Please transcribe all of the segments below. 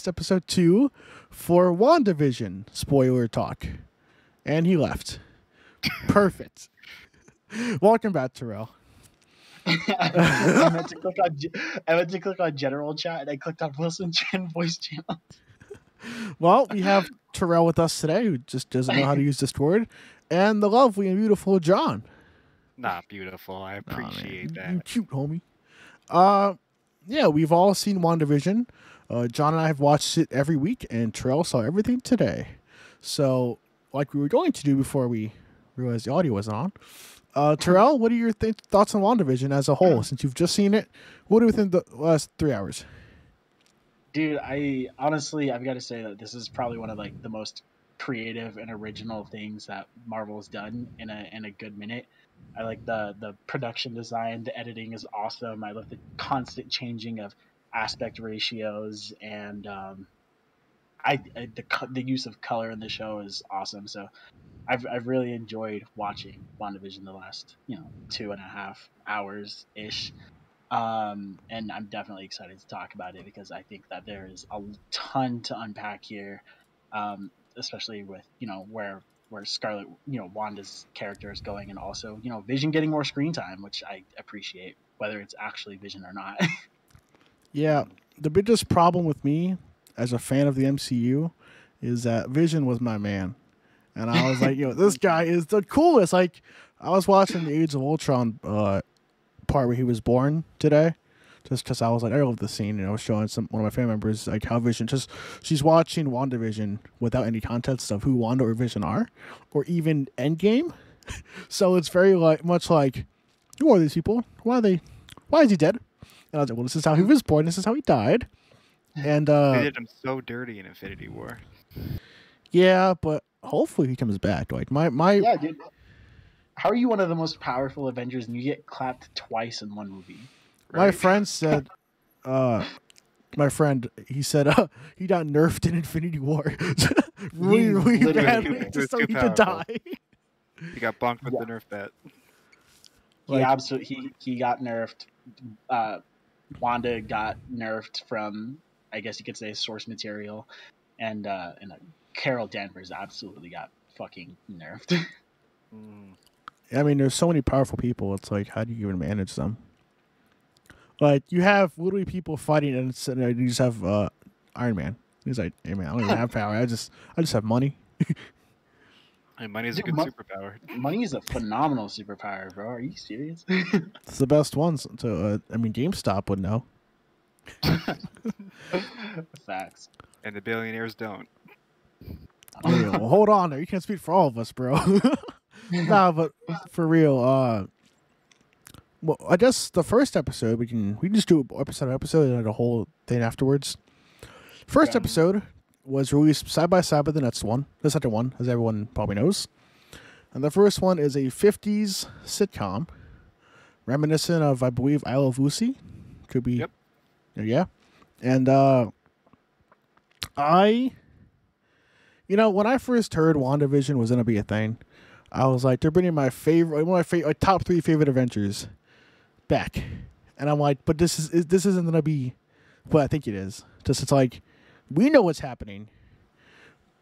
episode 2 for WandaVision spoiler talk. And he left. Perfect. Welcome back, Terrell. I meant to click on general chat and I clicked on Wilson Chan voice channel. Well, we have Terrell with us today, who just doesn't know how to use this word, and the lovely and beautiful John. Not beautiful. I appreciate that. You cute, homie. Yeah, we've all seen WandaVision. John and I have watched it every week, and Terrell saw everything today. So, like we were going to do before we realized the audio wasn't on, Terrell, what are your thoughts on WandaVision as a whole? Since you've just seen it, what are within the last 3 hours? Dude, I've got to say that this is probably one of like the most creative and original things that Marvel's done in a good minute. I like the production design, the editing is awesome. I love the constant changing of aspect ratios, and the use of color in the show is awesome. So I've really enjoyed watching WandaVision the last 2.5 hours ish. And I'm definitely excited to talk about it because I think that there is a ton to unpack here, especially with where Scarlet, Wanda's character is going, and also Vision getting more screen time, which I appreciate, whether it's actually Vision or not. Yeah, the biggest problem with me as a fan of the MCU is that Vision was my man, and I was like, this guy is the coolest. Like, I was watching the Age of Ultron part where he was born today, just because I was like, I love the scene, and I was showing one of my family members like how Vision she's watching WandaVision without any context of who Wanda or Vision are, or even Endgame. So it's very much like, who are these people? Why is he dead? And I was like, well, this is how he was born. This is how he died. And they did him so dirty in Infinity War. Yeah, but hopefully he comes back. Like yeah, dude. How are you one of the most powerful Avengers and you get clapped twice in one movie? Right? My friend said, he said he got nerfed in Infinity War. really badly, just so he could die. He got bonked with the nerf bat. He got nerfed. Wanda got nerfed from, I guess you could say, source material, and Carol Danvers absolutely got fucking nerfed. I mean, there's so many powerful people. It's like, how do you even manage them? Like, you have literally people fighting, and you just have Iron Man. He's like, hey man, I don't even have power. I just have money. And money is a good superpower. Money is a phenomenal superpower, bro. Are you serious? It's the best ones. So, GameStop would know. Facts. And the billionaires don't. Hey, well, hold on there. You can't speak for all of us, bro. Nah, but for real, well, I guess the first episode we can just do episode and a whole thing afterwards. First episode was released side by side with the next one, the second one, as everyone probably knows. And the first one is a 50s sitcom, reminiscent of, I believe, I Love Lucy. Could be. Yep. Yeah. And when I first heard WandaVision was going to be a thing, I was like, they're bringing my favorite, one of my top 3 favorite Avengers back. And I'm like, but this isn't going to be what I think it is. Just, it's like, we know what's happening,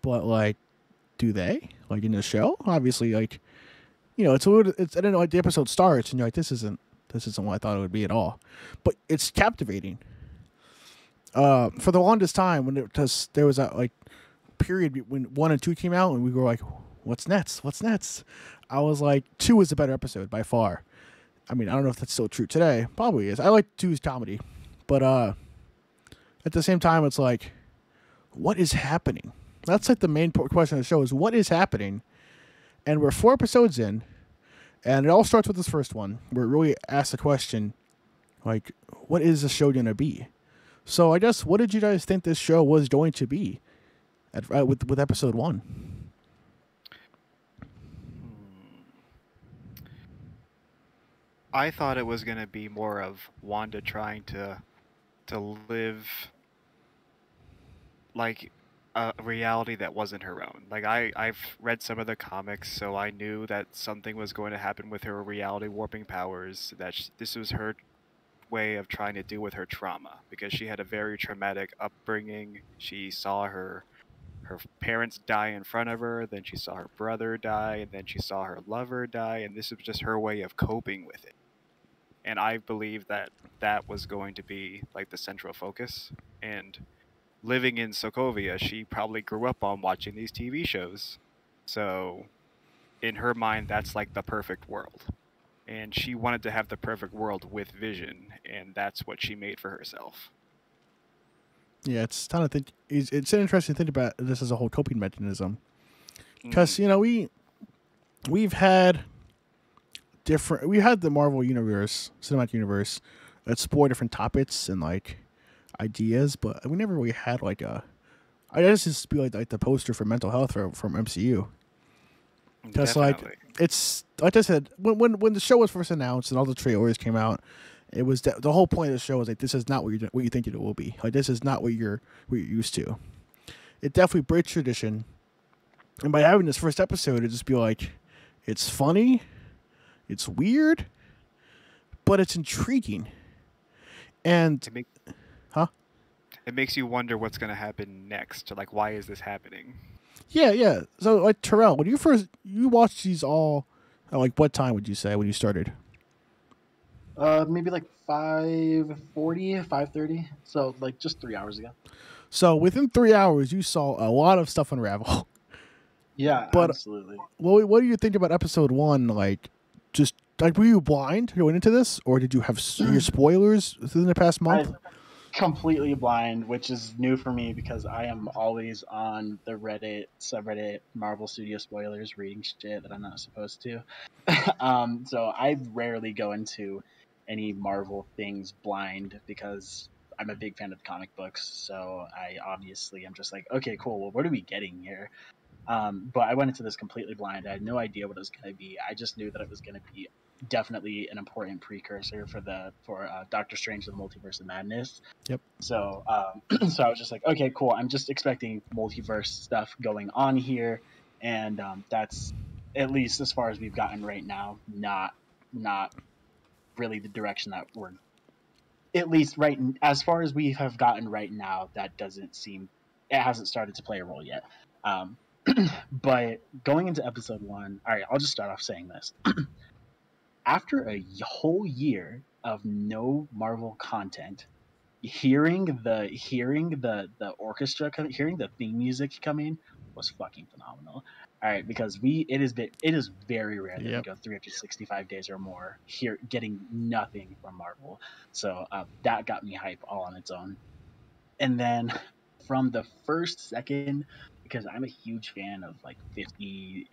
but like, do they? Like in the show? Obviously, like, it's a little, I don't know, like the episode starts and you're like, this isn't what I thought it would be at all. But it's captivating. For the longest time, when there was that like period when 1 and 2 came out, and we were like, what's next? I was like, 2 is the better episode by far. I mean, I don't know if that's still true today. Probably is. I like 2's comedy, but at the same time, it's like, what is happening? That's like the main question of the show is, what is happening? And we're 4 episodes in, and it all starts with this first one, where it really asks the question, like, what is the show going to be? So I guess, what did you guys think this show was going to be with episode 1? I thought it was going to be more of Wanda trying to live like a reality that wasn't her own. Like I've read some of the comics, so I knew that something was going to happen with her reality warping powers, that this was her way of trying to deal with her trauma, because she had a very traumatic upbringing. She saw her parents die in front of her, then she saw her brother die, and then she saw her lover die, and this was just her way of coping with it. And I believe that that was going to be like the central focus. And living in Sokovia, she probably grew up on watching these TV shows. So in her mind, that's like the perfect world. And she wanted to have the perfect world with Vision, and that's what she made for herself. Yeah, it's kind of think. It's an interesting thing about this as a whole coping mechanism, because we've had different. We had the Marvel universe, cinematic universe, explore different topics and like ideas, but we never really had like a. I guess just be like the poster for mental health from MCU. Because like it's like I said, when the show was first announced and all the trailers came out, it was the whole point of the show was like, this is not what you think it will be. Like, this is not what you're used to. It definitely breaks tradition, and by having this first episode, it just be like, it's funny, it's weird, but it's intriguing, and it makes you wonder what's going to happen next. Like, why is this happening? Yeah. So, like, Terrell, when you watched these all, at like what time would you say when you started? Maybe like 5:40, 5:30. So like just 3 hours ago. So within 3 hours, you saw a lot of stuff unravel. Yeah, but absolutely. What do you think about episode 1? Like, just like, were you blind going into this, or did you have your spoilers within the past month? I'm completely blind, which is new for me because I am always on the Reddit subreddit Marvel Studio spoilers, reading shit that I'm not supposed to. So I rarely go into any Marvel things blind because I'm a big fan of comic books. So I obviously am just like, okay, cool. Well, what are we getting here? But I went into this completely blind. I had no idea what it was going to be. I just knew that it was going to be definitely an important precursor for Doctor Strange and the Multiverse of Madness. Yep. So, so I was just like, okay, cool. I'm just expecting multiverse stuff going on here, and that's at least as far as we've gotten right now. Not really the direction that we're. At least right as far as we have gotten right now, that doesn't seem. It hasn't started to play a role yet. But going into episode 1, all right, I'll just start off saying this. After a whole year of no Marvel content, hearing the orchestra come, hearing the theme music coming was fucking phenomenal. All right, because it is very rare that we go 365 days or more here getting nothing from Marvel. So that got me hype all on its own. And then from the first second, because I'm a huge fan of like 50,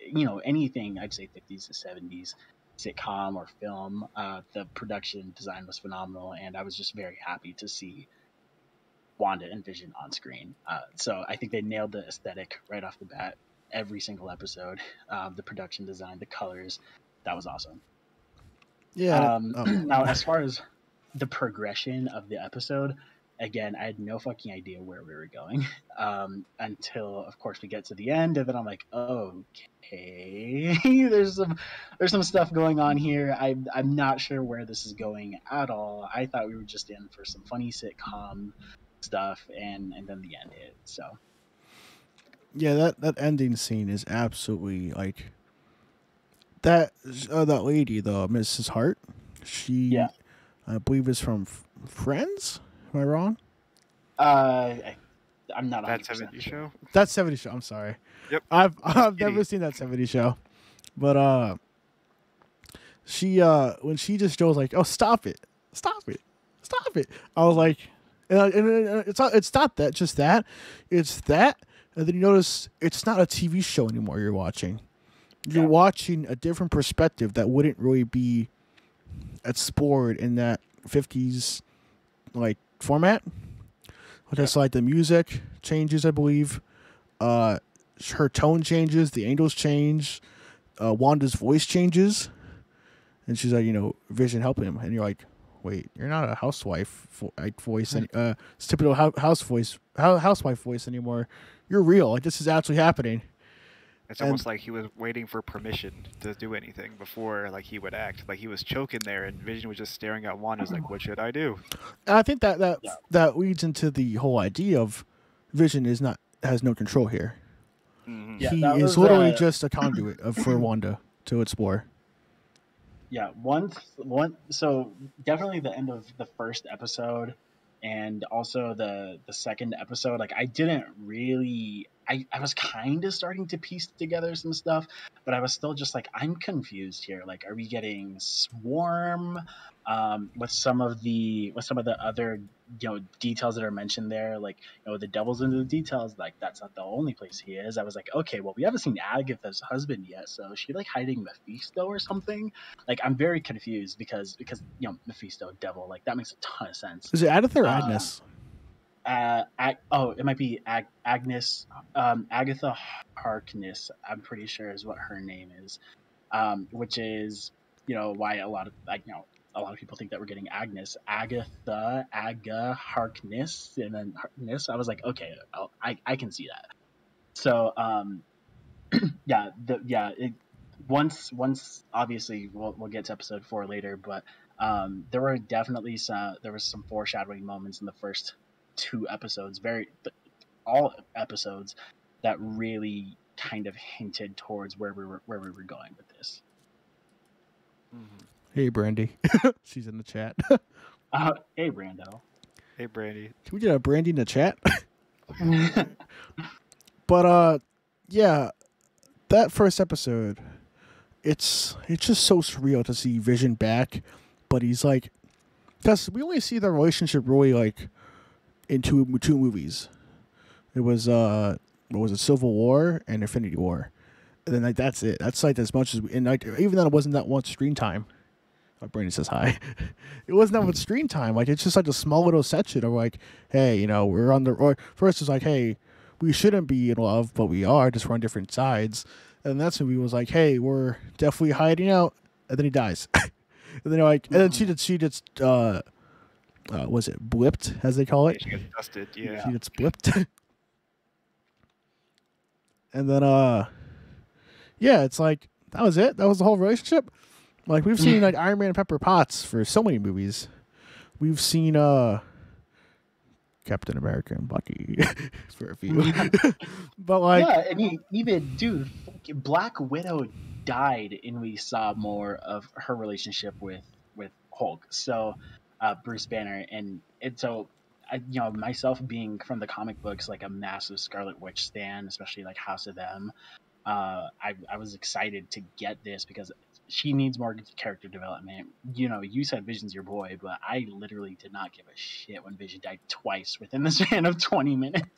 anything I'd say 50s to 70s sitcom or film, the production design was phenomenal, and I was just very happy to see Wanda and Vision on screen. So I think they nailed the aesthetic right off the bat. Every single episode, the production design, the colors, that was awesome. Yeah. Now, as far as the progression of the episode, again, I had no fucking idea where we were going until, of course, we get to the end, and then I'm like, okay, there's some stuff going on here. I'm not sure where this is going at all. I thought we were just in for some funny sitcom stuff, and then the end hit. So yeah, that ending scene is absolutely like that. That lady, the Mrs. Hart, she, I believe, is from Friends. Am I wrong? I'm not. That 70s show. That 70s show. I'm sorry. Yep. I've never seen that 70s show, but she when she just goes like, "Oh, stop it! I was like, and it's not that, just that, it's that, and then you notice it's not a TV show anymore. You're watching watching a different perspective that wouldn't really be explored in that 50s like format. Just like the music changes, I believe. Her tone changes, the angles change, Wanda's voice changes, and she's like, Vision, help him, and you're like, wait, you're not a housewife voice, it's typical housewife voice anymore. You're real. Like, this is actually happening. It's almost like he was waiting for permission to do anything before like he would act. Like he was choking there, and Vision was just staring at Wanda's like, "What should I do?" And I think that leads into the whole idea of Vision has no control here. Mm-hmm. Yeah, he that is was, literally just a conduit for Wanda to explore. Yeah, so definitely the end of the first episode and also the second episode, like I didn't really I was kind of starting to piece together some stuff, but I was still just like, I'm confused here. Like, are we getting Swarm with some of the other details that are mentioned there? Like, the devil's into the details. Like, that's not the only place he is. I was like, okay, well, we haven't seen Agatha's husband yet, so is she like hiding Mephisto or something? Like, I'm very confused because Mephisto, devil, like that makes a ton of sense. Is it Agatha or Agnes? It might be Agnes, Agatha Harkness. I'm pretty sure is what her name is, which is why a lot of people think that we're getting Agatha Harkness, and then Harkness. I was like, okay, I can see that. So once obviously we'll get to episode 4 later, but there was some foreshadowing moments in the first 2 episodes, all episodes, that really kind of hinted towards where we were going with this. Mm-hmm. Hey, Brandy. She's in the chat. Hey, Brando. Hey, Brandy. Can we get a Brandy in the chat? But yeah, that first episode, it's just so surreal to see Vision back, but he's like, because we only see the relationship really like in two movies. It was what was it, Civil War and Infinity War, and then like that's it. That's like as much as and like even then it wasn't that much screen time. Oh, Brandon says hi. It wasn't that much screen time. Like it's just like a small little section of like, hey, we're on the or first it's like, hey, we shouldn't be in love, but we are. Just we're on different sides. And that's when we was like, hey, we're definitely hiding out. And then he dies. And then like, and then she gets was it blipped, as they call it? She gets dusted, yeah. She gets blipped. And then yeah, it's like that was it. That was the whole relationship. Like we've seen like Iron Man and Pepper Potts for so many movies. We've seen Captain America and Bucky for a few. But like, yeah, I mean, even dude, Black Widow died, and we saw more of her relationship with Hulk. So Bruce Banner, and so myself being from the comic books, like a massive Scarlet Witch stan, especially like House of M. I was excited to get this because she needs more character development. You said Vision's your boy, but I literally did not give a shit when Vision died twice within the span of 20 minutes.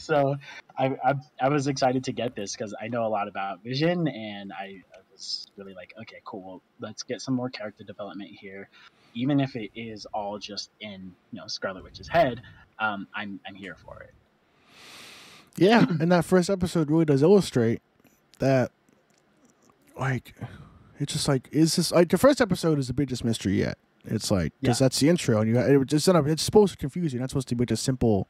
So I was excited to get this because I know a lot about Vision, and I was really like, okay, cool. Well, let's get some more character development here, even if it is all just in Scarlet Witch's head. I'm here for it. Yeah, and that first episode really does illustrate that. Like, it's just like, is this like the first episode is the biggest mystery yet? It's like, because that's the intro, and it's supposed to confuse you. Not supposed to be just simple,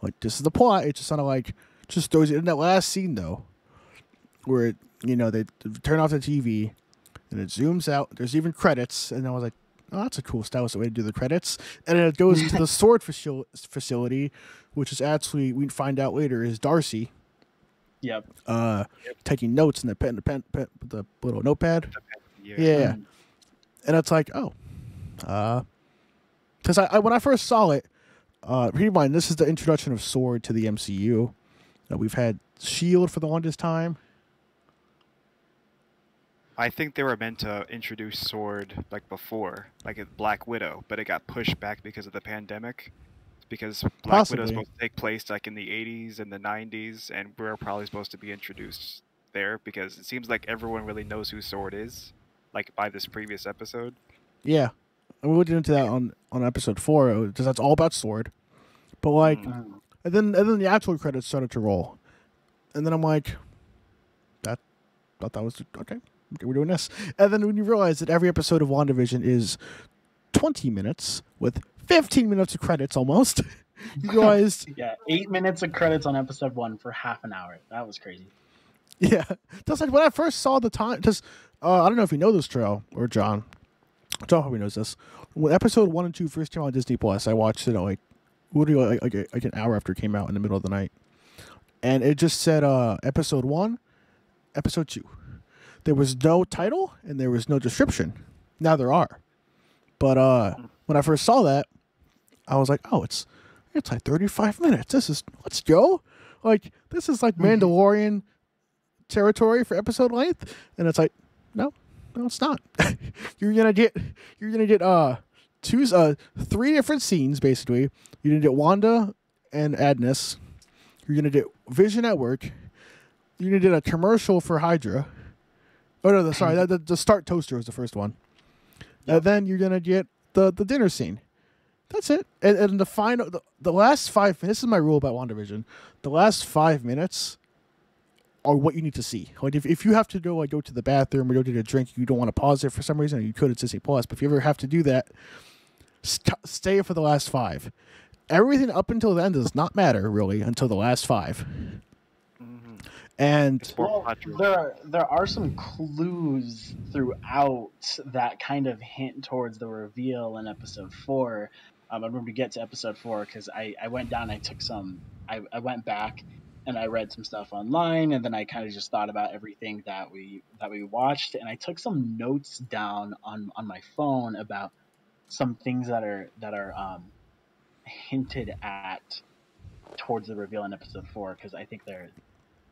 like this is the plot. It just kind of like just throws it in that last scene though, where they turn off the TV, and it zooms out. There's even credits, and I was like, oh, that's a cool stylistic way to do the credits. And then it goes to the sword facility, which is actually, we find out later, is Darcy. Yep. Taking notes in the little notepad. Yeah. And it's like, oh, because I when I first saw it, keep in mind this is the introduction of Sword to the MCU. We've had Shield for the longest time. I think they were meant to introduce Sword like before, like at Black Widow, but it got pushed back because of the pandemic. Because Black Widow is supposed to take place like in the 80s and the 90s, and we're probably supposed to be introduced there because it seems like everyone really knows who Sword is, like by this previous episode. Yeah, and we'll get into that on episode 4 because that's all about Sword. But like, and then the actual credits started to roll, and then I'm like, thought that was okay. We're doing this, and then when you realize that every episode of WandaVision is 20 minutes with 15 minutes of credits almost. You realized 8 minutes of credits on episode 1 for half an hour. That was crazy. Yeah, just like when I first saw the time. Just I don't know if you know this, Trail or John. John probably knows this. When episode 1 and 2 first came on Disney Plus, I watched it like literally like an hour after it came out in the middle of the night, and it just said episode 1, episode 2. There was no title and there was no description. Now there are, but when I first saw that, I was like, oh, it's like 35 minutes. Let's go. Like, this is like Mandalorian territory for episode length, and it's like, no, it's not. You're gonna get three different scenes basically. You're gonna get Wanda and Agnes. You're gonna get Vision at work. You're gonna get a commercial for Hydra. Oh no, sorry, the Start toaster was the first one. Yep. And then you're gonna get the dinner scene. That's it. And the last 5 minutes, this is my rule about WandaVision. The last 5 minutes are what you need to see. Like if you have to go to the bathroom or go to get a drink, you don't want to pause it for some reason, you could, it's Disney Plus. But if you ever have to do that, stay for the last 5. Everything up until then does not matter really until the last 5. And there are some clues throughout that kind of hint towards the reveal in episode 4. I remember to get to episode 4 because I went down. I went back and I read some stuff online, and then I kind of just thought about everything that we watched, and I took some notes down on my phone about some things that are hinted at towards the reveal in episode 4, because I think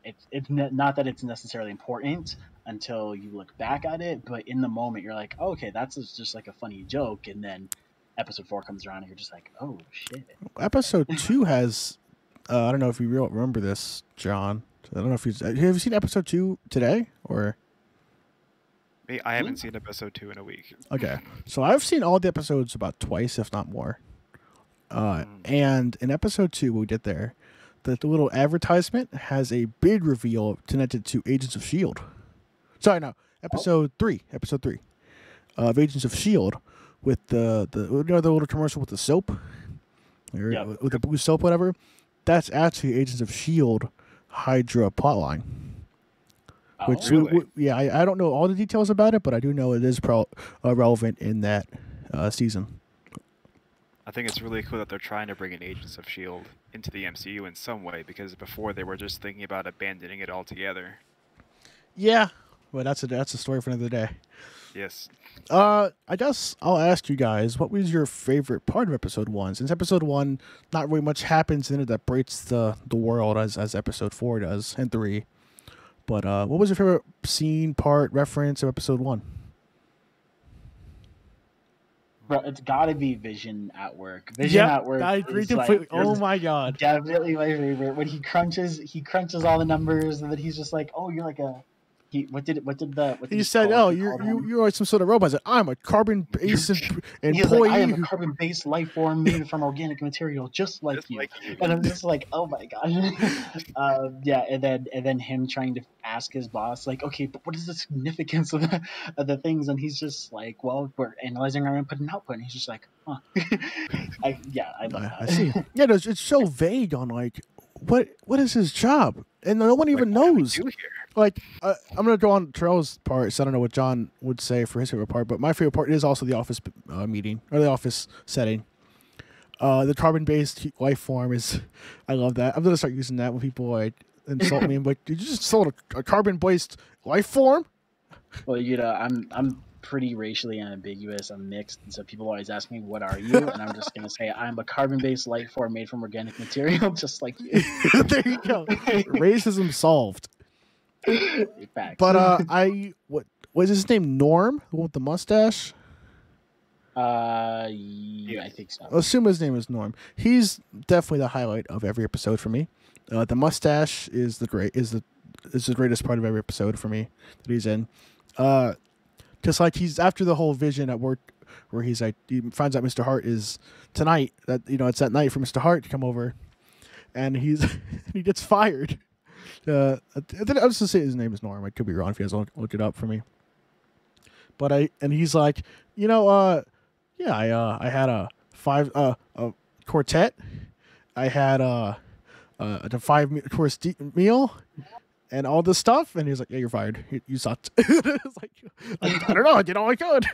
it's not that it's necessarily important until you look back at it, but in the moment you're like, oh, okay, that's just like a funny joke, and then episode 4 comes around and you're just like, oh shit. Episode 2 has I don't know if you remember this, John. I don't know if have you seen episode 2 today or? I haven't seen episode 2 in a week. Okay, so I've seen all the episodes about twice, if not more. And in episode 2, what we did there, the little advertisement has a big reveal connected to Agents of S.H.I.E.L.D. Sorry, no, episode 3 of Agents of S.H.I.E.L.D. with the little commercial with the soap, or with the blue soap, whatever. That's actually Agents of S.H.I.E.L.D. Hydra plotline. Which, really? I don't know all the details about it, but I do know it is relevant in that season. I think it's really cool that they're trying to bring in Agents of S.H.I.E.L.D. into the MCU in some way, because before they were just thinking about abandoning it altogether. Yeah, well, that's a story for another day. Yes. I guess I'll ask you guys, what was your favorite part of episode 1? Since episode 1, not really much happens in it that breaks the world as episode 4 does, and 3. But what was your favorite scene, part, reference of episode 1? Bro, it's gotta be Vision at work. Vision at work. I agree completely. Oh my god. Definitely my favorite. When he crunches all the numbers, and then he's just like, "Oh, you're like a." He said, "Oh, you're like some sort of robot." I said, "I'm a carbon-based employee. Like, I am a carbon-based life form made from organic material, just like you." And I'm just like, "Oh my god." And then him trying to ask his boss, like, "Okay, but what is the significance of the things?" And he's just like, "Well, we're analyzing our input and output." And he's just like, "Huh." I love that. I see. Yeah, it's so vague on like what is his job, and no one even knows. Like, I'm going to go on Terrell's part, so I don't know what John would say for his favorite part, but my favorite part is also the office meeting, or the office setting. The carbon-based life form is, I love that. I'm going to start using that when people like insult me. I'm like, did you just sold a carbon-based life form? Well, I'm pretty racially ambiguous. I'm mixed, and so people always ask me, "What are you?" And I'm just gonna say, "I'm a carbon-based life form made from organic material, just like you." There you go. Racism solved. Facts. But what was his name? Norm, the one with the mustache. Yeah, I think so. I assume his name is Norm. He's definitely the highlight of every episode for me. The mustache is the greatest part of every episode for me that he's in. Just like he's after the whole Vision at work, where he's like, he finds out Mr. Hart is tonight. That it's that night for Mr. Hart to come over, and he gets fired. I was to say his name is Norm. I could be wrong if you guys look it up for me. But he's like, I had a quartet. I had a 5-course meal, and all this stuff, and he's like, "Yeah, you're fired. You sucked." It's like, I don't know, I did all I could.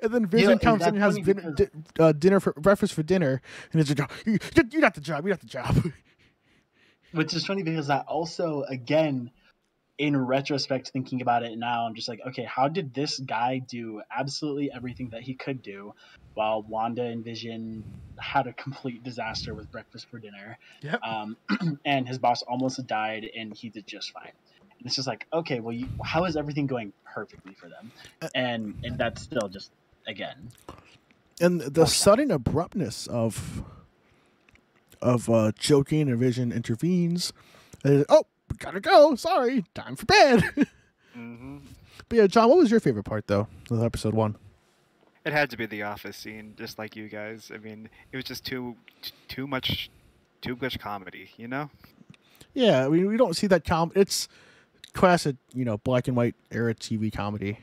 And then Vision comes in and has breakfast for dinner, and he's like, "You got the job. You got the job." Which is funny because that also, again, in retrospect, thinking about it now, I'm just like, okay, how did this guy do absolutely everything that he could do while Wanda and Vision had a complete disaster with breakfast for dinner? Yep. And his boss almost died, and he did just fine. And it's just like, okay, well, how is everything going perfectly for them? And that's still just, again. And the sudden abruptness of joking, and Vision intervenes. And, oh, gotta go. Sorry, time for bed. Mm-hmm. But yeah, John, what was your favorite part though of episode 1? It had to be the office scene, just like you guys. I mean, it was just too much comedy, you know? Yeah, I mean, we don't see that it's classic, black and white era TV comedy.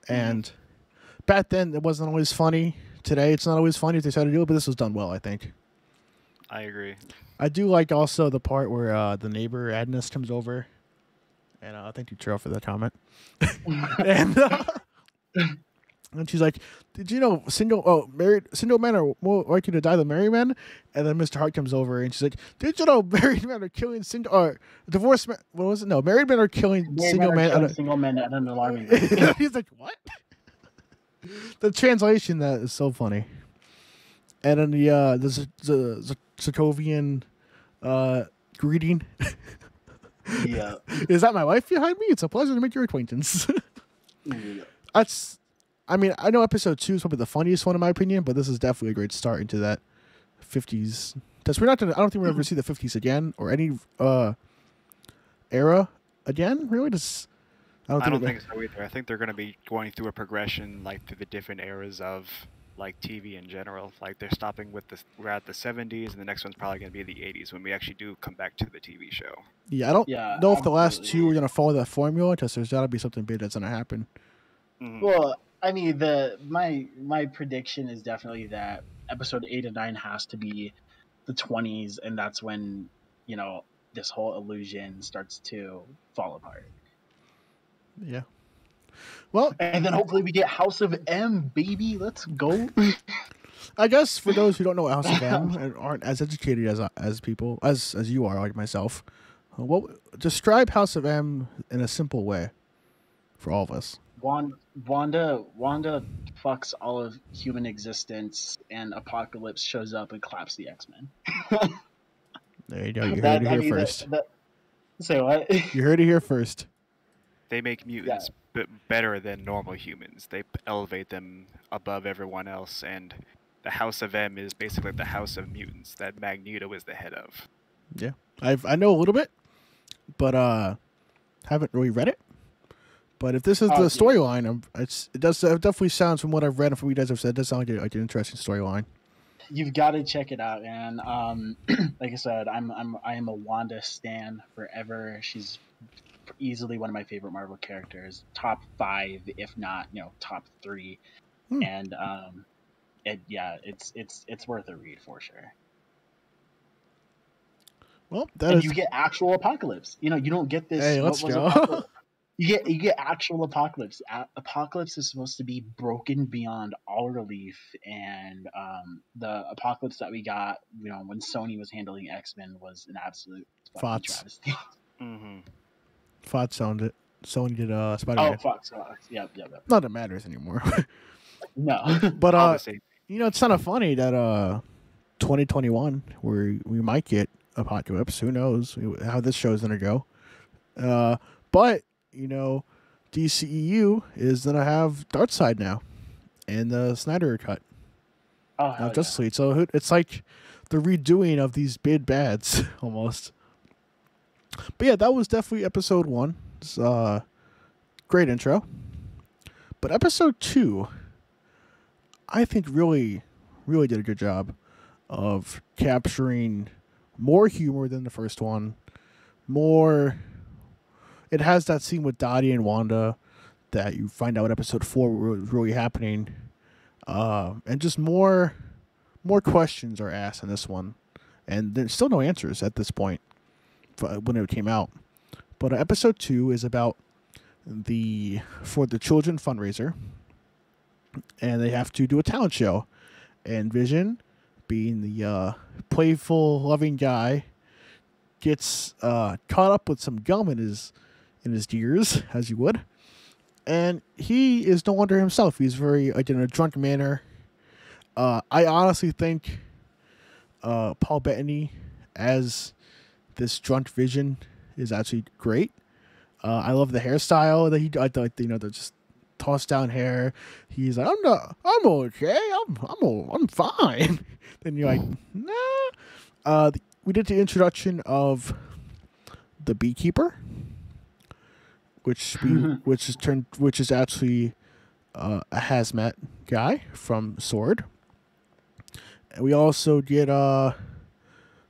And back then, it wasn't always funny. Today, it's not always funny if they try to do it, but this was done well, I think. I agree. I do like also the part where the neighbor Agnes comes over, and thank you, Cheryl, for that comment. And she's like, "Did you know single men are more likely to die than married men?" And then Mr. Hart comes over, and she's like, "Did you know married men are killing divorced men? What was it? No, married men are killing single men. Single men at an alarming rate." He's like, "What?" The translation that is so funny. And then the Sokovian greeting. Yeah. Is that my wife behind me? It's a pleasure to make your acquaintance. Yeah. I mean, I know episode 2 is probably the funniest one in my opinion, but this is definitely a great start into that 50s. I don't think we'll ever see the 50s again or any era again. Really, I don't think so either. I think they're going to be going through a progression like through the different eras of like TV in general. Like they're stopping with we're at the 70s, and the next one's probably going to be the 80s when we actually do come back to the TV show. Yeah, I don't know if the last 2 are going to follow that formula, because there's got to be something big that's going to happen. Mm-hmm. Well, I mean, my prediction is definitely that episode 8 and 9 has to be the 20s, and that's when this whole illusion starts to fall apart. Yeah. Well, and then hopefully we get House of M, baby. Let's go. I guess for those who don't know House of M and aren't as educated as people as you are, like myself, describe House of M in a simple way for all of us. Wanda fucks all of human existence, and Apocalypse shows up and claps the X-Men. There you go. You heard it here first. Say what? You heard it here first. They make mutants better than normal humans. They elevate them above everyone else, and the House of M is basically the House of Mutants that Magneto is the head of. Yeah, I know a little bit, but haven't really read it. But if this is the storyline, it definitely sounds, from what I've read and from what you guys have said, it does sound like an interesting storyline. You've got to check it out, man. Like I said, I am a Wanda stan forever. She's easily one of my favorite Marvel characters, top 5, if not top 3. And it's worth a read for sure. Well, you get actual Apocalypse. You don't get this. Hey, let's go. You get actual Apocalypse. Apocalypse is supposed to be broken beyond all relief, and the Apocalypse that we got, when Sony was handling X-Men, was an absolute fucking travesty. Mm-hmm. Fox owned it. Sony did Spider-Man. Oh, Fox. Yep. Not that it matters anymore. No. But it's kind of funny that 2021, where we might get Apocalypse. Who knows how this show's gonna go? But DCEU is gonna have Darkseid now, and the Snyder cut. Oh, Justice League. So it's like the redoing of these big bads almost. But yeah, that was definitely episode 1. It's great intro. But episode 2, I think really, really did a good job of capturing more humor than the first one. It has that scene with Dottie and Wanda that you find out in episode 4 was really happening. And just more questions are asked in this one. And there's still no answers at this point when it came out. But episode 2 is about for the children fundraiser, and they have to do a talent show. And Vision, being the playful, loving guy, gets caught up with some gum in his ears, as you would. And he is no longer himself. He's very, in a drunk manner. I honestly think Paul Bettany as this drunk Vision is actually great. I love the hairstyle that he, the just tossed down hair. He's like, I'm okay. I'm fine. Then you're like, nah. We did the introduction of the beekeeper, which is actually a hazmat guy from Sword. And we also get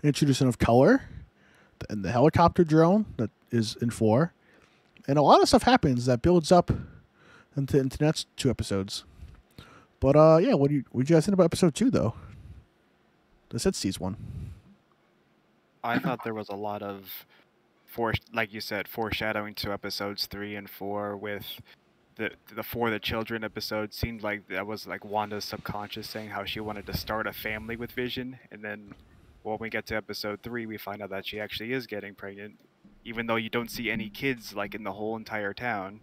introduction of Color and the helicopter drone that is in 4. And a lot of stuff happens that builds up into the next 2 episodes. But yeah, what do you guys think about episode 2 though? The Set Sees one. I thought there was a lot of like you said, foreshadowing to episodes 3 and 4 with the For the Children episode. Seemed like that was like Wanda's subconscious saying how she wanted to start a family with Vision, and then when we get to episode 3, we find out that she actually is getting pregnant. Even though you don't see any kids like in the whole entire town,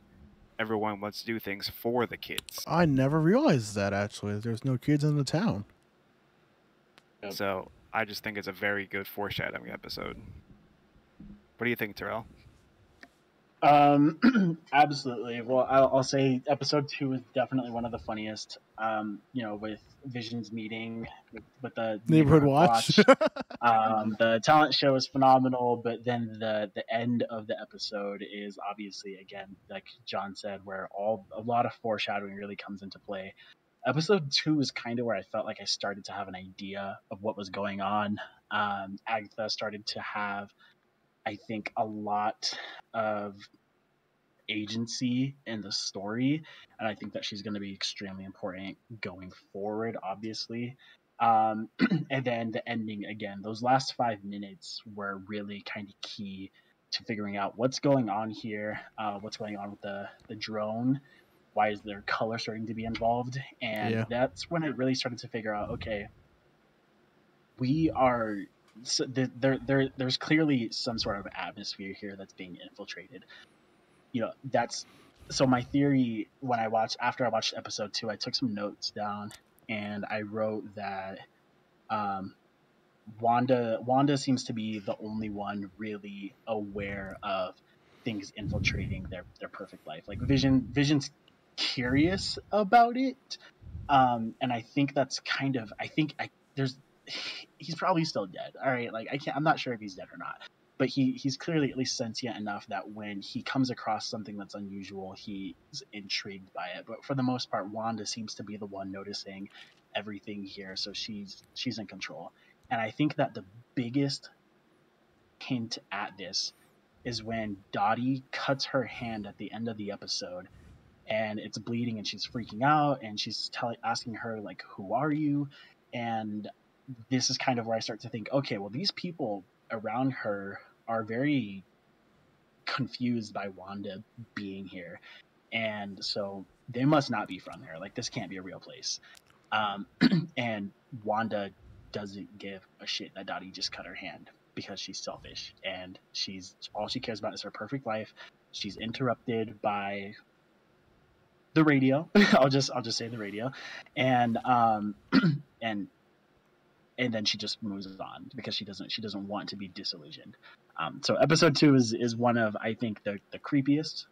everyone wants to do things for the kids. I never realized that actually. There's no kids in the town. Yep. So I just think it's a very good foreshadowing episode. What do you think, Terrell? Absolutely. Well, I'll say episode 2 is definitely one of the funniest. With Vision's meeting with the Neighborhood Watch. The talent show is phenomenal, but then the end of the episode is obviously, again, like John said, where a lot of foreshadowing really comes into play. Episode 2 is kind of where I felt like I started to have an idea of what was going on. Agatha started to have, I think, a lot of agency in the story, and I think that she's going to be extremely important going forward, obviously. And then the ending, again, those last 5 minutes were really kind of key to figuring out what's going on here, what's going on with the drone, why is there color starting to be involved, and that's when it really started to figure out, okay, we are... So there's clearly some sort of atmosphere here that's being infiltrated. That's so my theory after I watched episode 2, I took some notes down and I wrote that Wanda seems to be the only one really aware of things infiltrating their perfect life. Like Vision's curious about it, and I think that's kind of he's probably still dead. All right, like I'm not sure if he's dead or not, but he's clearly at least sentient enough that when he comes across something that's unusual, he's intrigued by it. But for the most part, Wanda seems to be the one noticing everything here, so she's in control. And I think that the biggest hint at this is when Dottie cuts her hand at the end of the episode, and it's bleeding, and she's freaking out, and she's asking her, like, who are you? And this is kind of where I start to think, okay, well, these people around her are very confused by Wanda being here. And so they must not be from here. Like, this can't be a real place. And Wanda doesn't give a shit that Dottie just cut her hand because she's selfish. And all she cares about is her perfect life. She's interrupted by the radio. I'll just say the radio. And then she just moves on because she doesn't want to be disillusioned. So episode 2 is one of, I think, the creepiest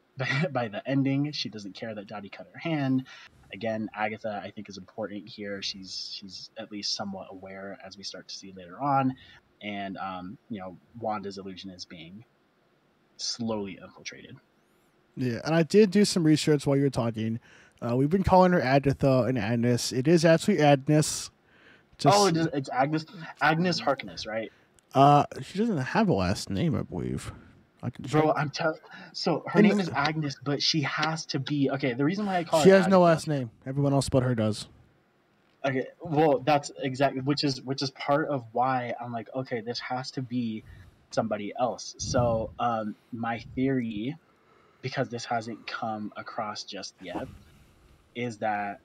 by the ending. She doesn't care that Dottie cut her hand. Again, Agatha, I think, is important here. She's at least somewhat aware, as we start to see later on. And Wanda's illusion is being slowly infiltrated. Yeah, and I did do some research while you were talking. We've been calling her Agatha and Agnes. It is actually Agnes. It's Agnes. Agnes Harkness, right? She doesn't have a last name, I believe. Bro, I'm telling. So her name is Agnes, but she has to be okay. The reason why I call her, she has no last name. Everyone else but her does. Okay, well, that's exactly which is part of why I'm like, okay, this has to be somebody else. So my theory, because this hasn't come across just yet, is that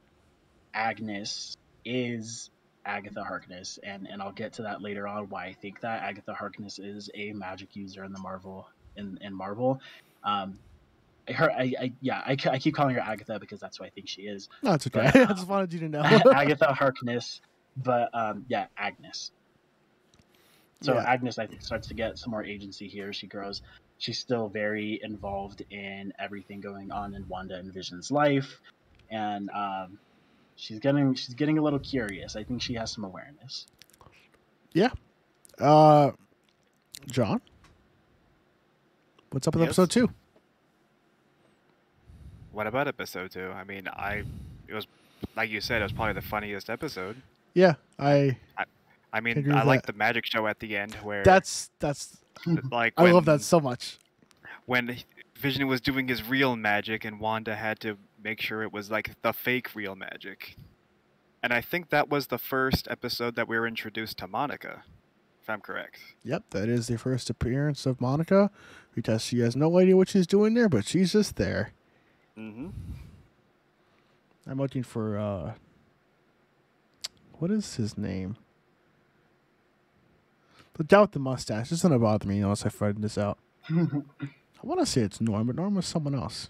Agnes is Agatha Harkness, and I'll get to that later on why I think that Agatha Harkness is a magic user in the Marvel in Marvel. I keep calling her Agatha because that's what I think she is. No, it's okay. But, I just wanted you to know. Agatha Harkness, but Agnes. So Yeah. Agnes, I think, starts to get some more agency here. She grows. She's still very involved in everything going on in Wanda and Vision's life, and she's getting a little curious. I think she has some awareness. Yeah. John, what's up with Yes? episode 2? What about episode 2? I mean, it was, like you said, it was probably the funniest episode. Yeah, I mean, agree I with like that. the magic show at the end where that's like I love that so much. when Vision was doing his real magic and Wanda had to make sure it was like the fake real magic. And I think that was the first episode that we were introduced to Monica, if I'm correct. Yep, that is the first appearance of Monica, because she has no idea what she's doing there, but she's just there. Mm-hmm. I'm looking for what is his name? The guy with the mustache. This doesn't bother me unless I find this out. I want to say it's Norm, but Norm was someone else.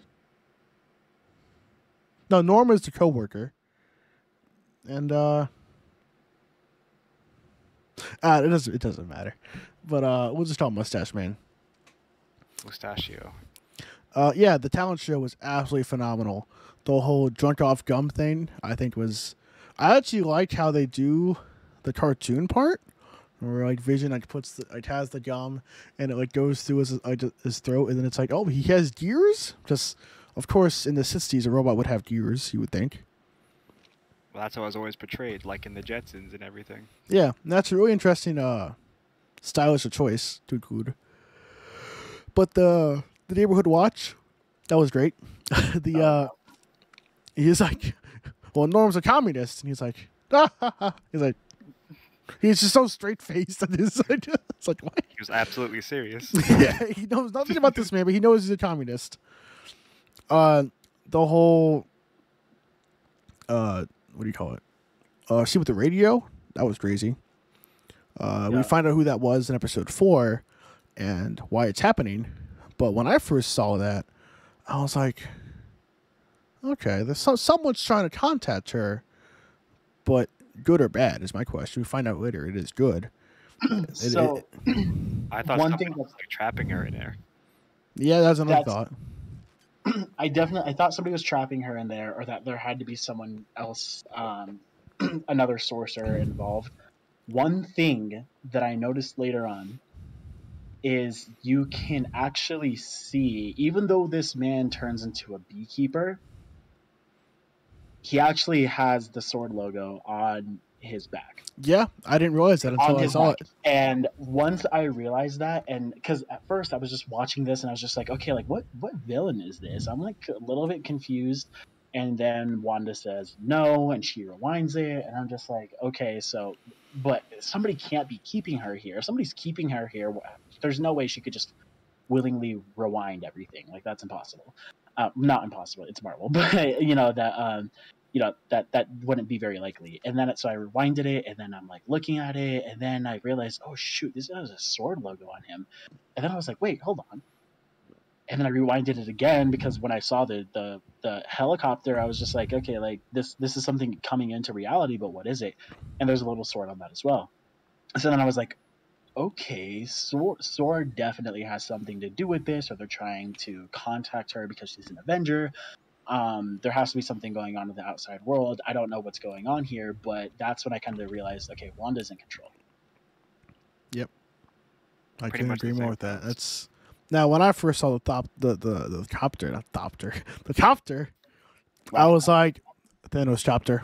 No, Norm is the coworker. And it doesn't matter. But we'll just call him Mustache Man. Mustachio. Yeah, the talent show was absolutely phenomenal. The whole drunk off gum thing, I think was. I actually liked how they do the cartoon part, where like Vision like has the gum and it like goes through his throat, and then it's like, oh, he has gears. Just of course in the '60s a robot would have gears, you would think. Well, that's how it was always portrayed, like in the Jetsons and everything. Yeah, and that's a really interesting stylish choice to include. But the neighborhood watch, that was great. He's like, well, Norm's a communist, and he's like, he's just so straight faced. It's like, what? He was absolutely serious. Yeah, he knows nothing about this man, but he knows he's a communist. The whole, what do you call it? See with the radio, that was crazy. We find out who that was in episode 4 and why it's happening. But when I first saw that, I was like, okay, there's someone's trying to contact her, but good or bad is my question. We find out later it is good. So I thought one something thing was like trapping her in there. Yeah, that's another thought. I thought somebody was trapping her in there, or that there had to be someone else, another sorcerer involved. One thing that I noticed later on is you can actually see, even though this man turns into a beekeeper, he actually has the sword logo on his back. Yeah, I didn't realize that until I saw it. And once I realized that, and because at first I was just watching this and I was just like, okay, like what villain is this? I'm like a little bit confused. And then Wanda says no, and she rewinds it, and I'm just like, okay, so, but somebody can't be keeping her here. If somebody's keeping her here, there's no way she could just willingly rewind everything. Like, that's impossible. Not impossible, it's Marvel, but that wouldn't be very likely. And then so I rewinded it, and then I'm like looking at it, and then I realized, oh shoot, this has a sword logo on him. And then I was like, wait, hold on. And then I rewinded it again, because when I saw the helicopter, I was just like, okay, like this is something coming into reality, but what is it? And there's a little sword on that as well. So then I was like, okay, sword definitely has something to do with this, or they're trying to contact her because she's an Avenger. There has to be something going on in the outside world. I don't know what's going on here, but that's when I kind of realized, okay, Wanda's in control. Yep, I Pretty couldn't much the agree more same with that. thoughts. That's now when I first saw the copter, I was like, Thanos chopper,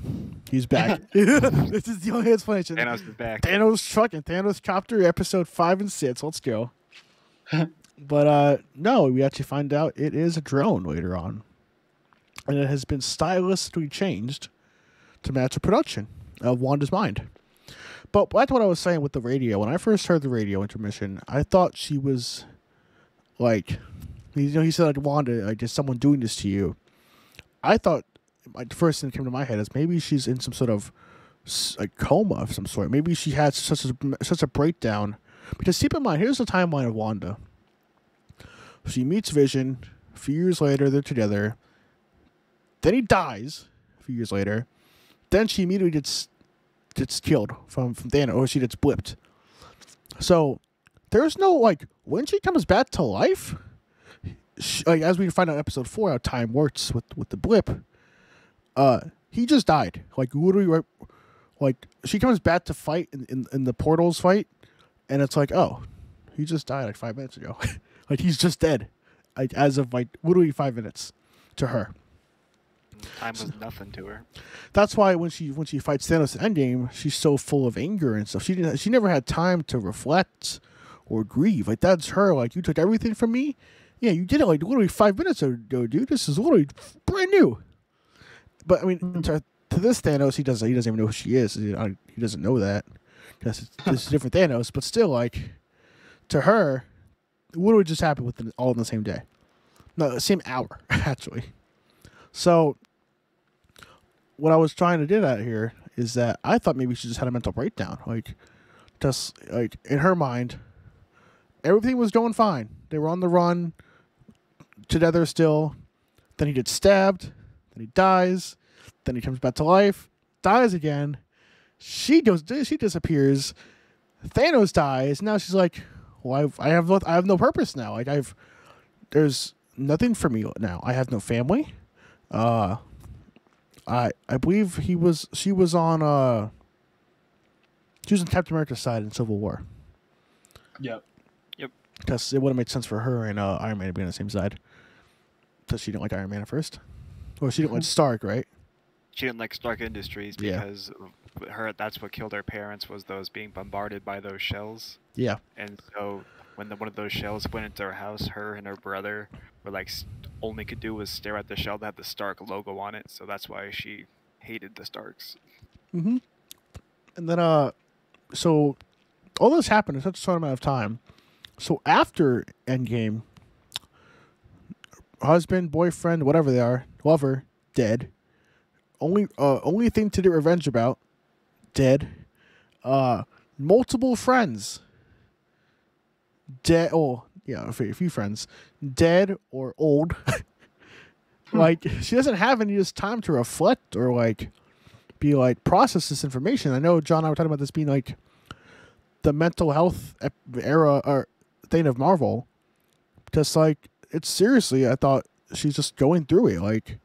he's back. This is the only explanation. Thanos is back. Thanos truck and Thanos chopper, episode 5 and 6. Let's go. But no, we actually find out it is a drone later on, and it has been stylistically changed to match a production of Wanda's mind. But that's what I was saying with the radio. When I first heard the radio intermission, I thought she was like, he said, like, Wanda, like, is someone doing this to you? I thought, like, the first thing that came to my head is maybe she's in some sort of like coma of some sort. Maybe she had such a breakdown. Because keep in mind, here's the timeline of Wanda. She meets Vision. A few years later, they're together. Then he dies a few years later. Then she immediately gets killed from Thanos, or she gets blipped. So there's no, like, when she comes back to life, like, as we find out in episode 4 how time works with the blip, he just died. Like, literally, right, like, she comes back to fight in the portals fight, and it's like, oh, he just died like 5 minutes ago. Like, he's just dead, like, as of, like, literally 5 minutes to her. Time was nothing to her. That's why when she fights Thanos in Endgame, she's so full of anger and stuff. She never had time to reflect or grieve. Like, that's her. Like, you took everything from me. Yeah, you did it like literally 5 minutes ago, dude. This is literally brand new. But I mean, to this Thanos, he doesn't even know who she is. He doesn't know that. Because it's a different Thanos. But still, like, to her, it literally just happened all in the same day. No, the same hour, actually. So what I was trying to get at here is that I thought maybe she just had a mental breakdown. Like, just, like, in her mind, everything was going fine. They were on the run, together still. Then he gets stabbed. Then he dies. Then he comes back to life. Dies again. She disappears. Thanos dies. Now she's like, well, I have no purpose now. Like, there's nothing for me now. I have no family. I believe she was on Captain America's side in Civil War. Yep. Because it would have made sense for her and Iron Man to be on the same side. Because she didn't like Iron Man at first. Or she didn't like Stark, right? She didn't like Stark Industries because that's what killed her parents, was those being bombarded by those shells. Yeah. And so when one of those shells went into her house, her and her brother were like, only could do was stare at the shell that had the Stark logo on it. So that's why she hated the Starks. Mm-hmm. And then, so all this happened in such a short amount of time. So after Endgame, husband, boyfriend, whatever they are, lover, dead. Only thing to get revenge about, dead. Multiple friends, dead. Oh, yeah, a few friends, dead or old. Like, she doesn't have any just time to reflect or, like, be like, process this information. I know John and I were talking about this being like the mental health era or thing of Marvel, because, like, it's seriously, I thought she's just going through it. Like,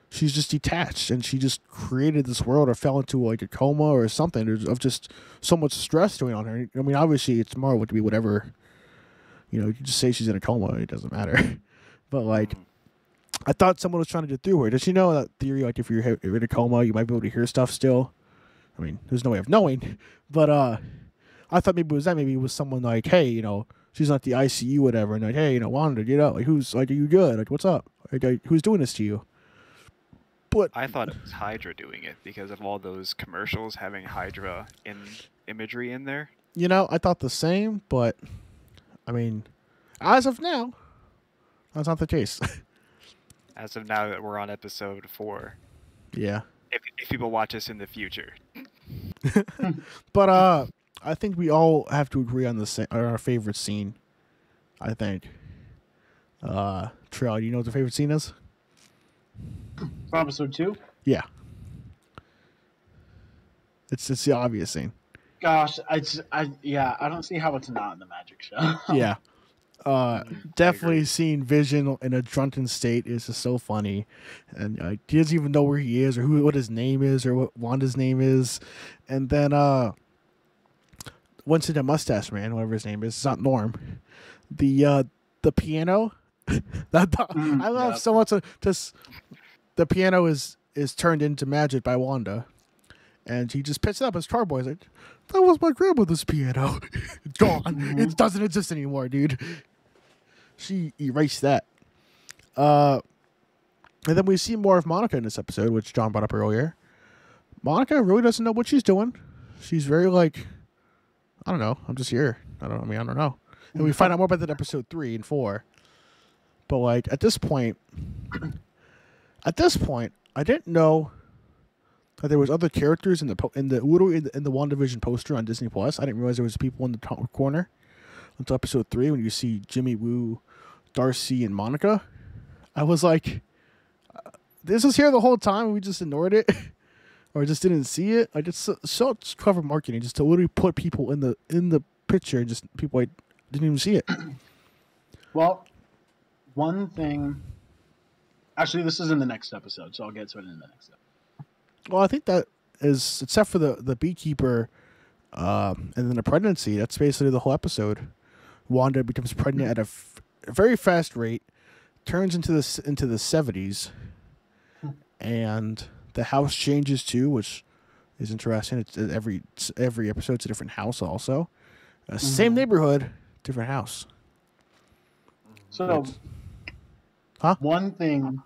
she's just detached, and she just created this world or fell into, like, a coma or something of just so much stress going on her. I mean, obviously it's Marvel to be whatever, you know, you just say she's in a coma, it doesn't matter. But, like, I thought someone was trying to get through her. Does she know that theory, like, if you're in a coma, you might be able to hear stuff still? I mean, there's no way of knowing. But I thought maybe it was that. Maybe it was someone like, hey, you know, she's not the ICU, whatever, and like, hey, you know, Wanda, get out. Like, who's, like, are you good? Like, what's up? Like, who's doing this to you? But I thought it was Hydra doing it because of all those commercials having Hydra imagery in there. You know, I thought the same, but I mean, as of now, that's not the case. As of now that we're on episode 4. Yeah. If people watch us in the future. But I think we all have to agree on our favorite scene. I think. Trell, you know what the favorite scene is? From episode 2? Yeah. It's the obvious scene. Gosh, I don't see how it's not in the Magic Show. Yeah. Definitely seeing Vision in a drunken state is just so funny, and he doesn't even know where he is or what his name is or what Wanda's name is, and then once in a mustache man, whatever his name is, it's not Norm. The piano, I love so much. Just the piano is turned into magic by Wanda, and he just picks it up as Starboy's like, that was my grandmother's piano. It's gone. It doesn't exist anymore, dude. She erased that. And then we see more of Monica in this episode, which John brought up earlier. Monica really doesn't know what she's doing. She's very like, I don't know. I'm just here. I don't know. And we find out more about that episode 3 and 4. But like at this point, I didn't know that there was other characters in the WandaVision poster on Disney Plus. I didn't realize there was people in the top corner until episode 3 when you see Jimmy Woo, Darcy, and Monica. I was like, this was here the whole time and we just ignored it or just didn't see it. I just so clever marketing just to literally put people in the picture and just people like didn't even see it. Well, one thing. Actually, this is in the next episode, so I'll get to it in the next episode. Well, I think that is, except for the beekeeper and then the pregnancy, that's basically the whole episode. Wanda becomes pregnant at a very fast rate, turns into the 70s, and the house changes too, which is interesting. It's every episode's a different house also. Same neighborhood, different house. So, huh? One thing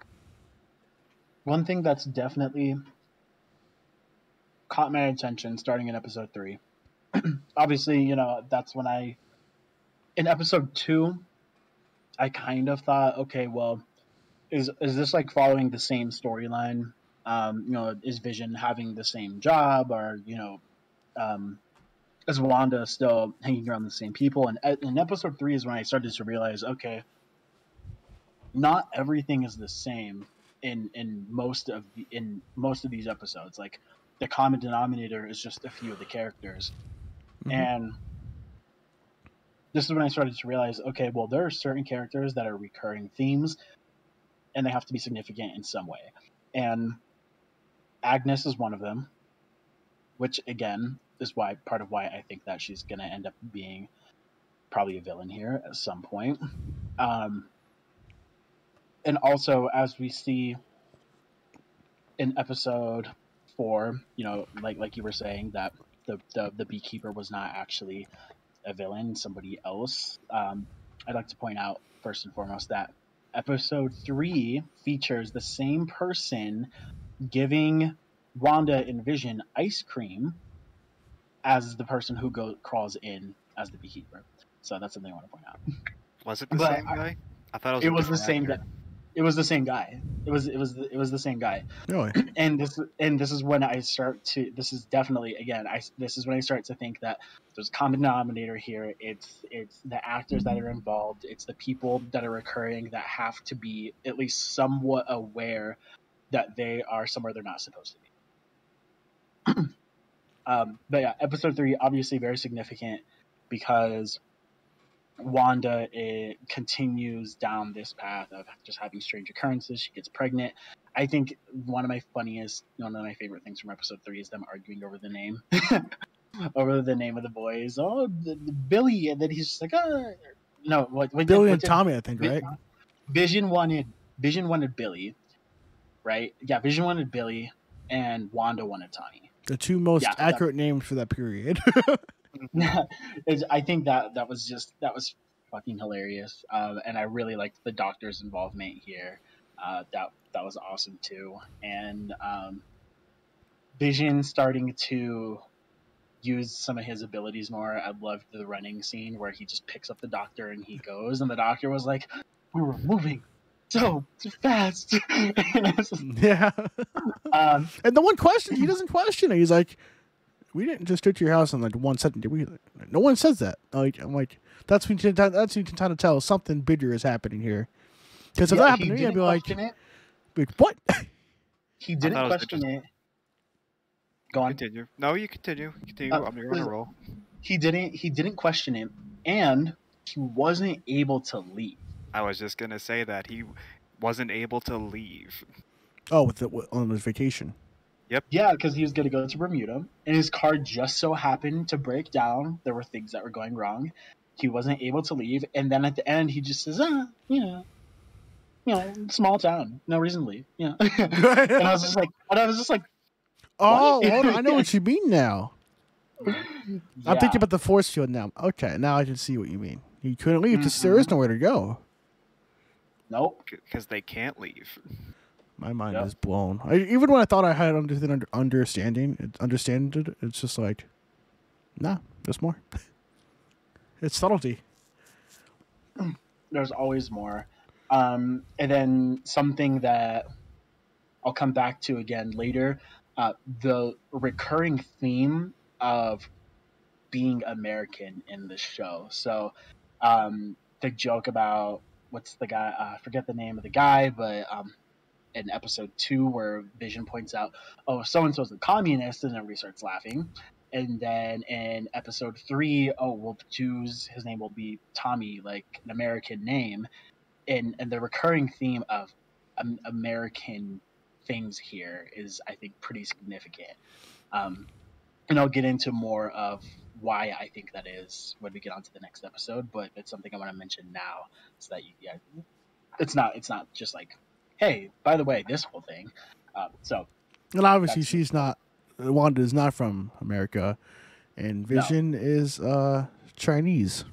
that's definitely caught my attention starting in episode 3. Obviously, that's when in episode 2, I kind of thought, okay, well, is this like following the same storyline? Is Vision having the same job, or is Wanda still hanging around the same people? And in episode 3 is when I started to realize, okay, not everything is the same in most of these episodes. Like the common denominator is just a few of the characters, and this is when I started to realize, okay, well, there are certain characters that are recurring themes, and they have to be significant in some way. And Agnes is one of them, which again is part of why I think that she's gonna end up being probably a villain here at some point. And also, as we see in episode 4, like you were saying, that the beekeeper was not actually a villain, somebody else. I'd like to point out first and foremost that episode 3 features the same person giving Wanda and Vision ice cream as the person who crawls in as the beekeeper. So that's something I want to point out. Was it the same guy? I thought it was the same guy. It was the same guy. It was the same guy. Really? And this is when I start to. This is definitely this is when I start to think that there's a common denominator here. It's the actors that are involved. It's the people that are recurring that have to be at least somewhat aware that they are somewhere they're not supposed to be. But yeah, episode 3 obviously very significant because Wanda continues down this path of just having strange occurrences. She gets pregnant. I think one of my favorite things from episode 3 is them arguing over the name, over the name of the boys. Oh, Billy, and then he's just like, no, Billy and Tommy, I think, right? Vision wanted Billy, right? Yeah, Vision wanted Billy, and Wanda wanted Tommy. The two most accurate names for that period. I think that was fucking hilarious, and I really liked the Doctor's involvement here. That was awesome too, and Vision starting to use some of his abilities more. I loved the running scene where he just picks up the Doctor and he goes, and the Doctor was like, "We were moving so fast." Yeah. And the one question, he doesn't question it. He's like, "We didn't just get to your house in like 1 second, did we?" No one says that. I'm like, that's when you can kind of tell something bigger is happening here. Because if that happened to me, I'd be like, what? He didn't question it. Go on. Continue. No, you continue. I'm on a roll. He didn't question it, and he wasn't able to leave. I was just gonna say that he wasn't able to leave. Oh, on his vacation. Yep. Yeah, because he was going to go to Bermuda, and his car just so happened to break down. There were things that were going wrong. He wasn't able to leave, and then at the end, he just says, small town, no reason to leave. Yeah. And I was just like, oh, I know what you mean now. Yeah. I'm thinking about the force field now. Okay, now I can see what you mean. He couldn't leave because there is nowhere to go. Nope. Because they can't leave. My mind is blown. Even when I thought I had understood it, it's just like, Nah, there's more. It's subtlety. There's always more. And then something that I'll come back to again later, the recurring theme of being American in the show. So the joke about what's the guy? I forget the name of the guy, but in episode 2 where Vision points out, "Oh, so and so's a communist," and everybody starts laughing. And then in episode 3, "Oh, well, choose his name will be Tommy, like an American name." And the recurring theme of American things here is, I think, pretty significant. And I'll get into more of why I think that is when we get on to the next episode. But it's something I want to mention now, so that it's not just like, hey, by the way, this whole thing. So, And obviously, she's not. Wanda is not from America, and Vision is Chinese.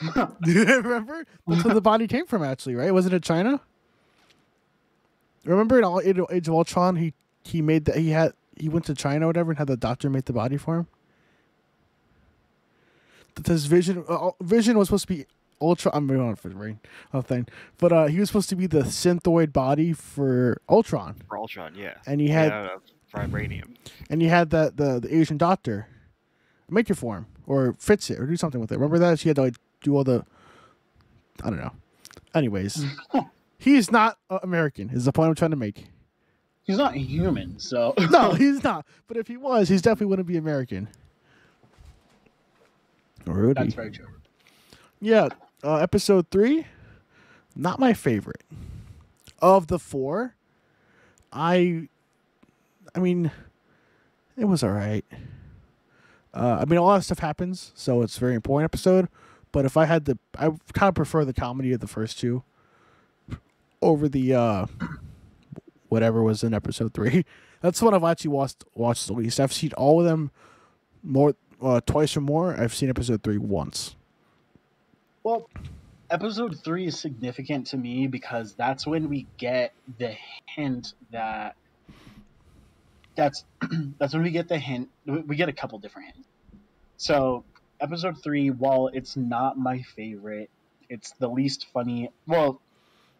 Remember? That's where the body came from, actually, right? Wasn't it China? Remember in Age of Ultron, he made that he went to China or whatever and had the doctor make the body for him. This Vision was supposed to be Ultron. I'm going on for the brain thing, but he was supposed to be the synthoid body for Ultron. For Ultron, yeah. And he had vibranium. And you had the Asian doctor make it for him or fix it or do something with it. Remember that? She had to like do all the, I don't know. Anyways, he's not American is the point I'm trying to make. He's not human, so. No, he's not. But if he was, he's definitely wouldn't be American. Or That's very true. Yeah, episode 3, not my favorite. Of the 4, I mean, it was all right. I mean, a lot of stuff happens, so it's a very important episode. But if I had to, I kind of prefer the comedy of the first 2 over the whatever was in episode 3. That's the one I've actually watched the least. I've seen all of them more twice or more. I've seen episode 3 once. Well, episode 3 is significant to me because that's when we get the hint that that's when we get the hint. We get a couple different hints. So episode 3, while it's not my favorite, it's the least funny. Well,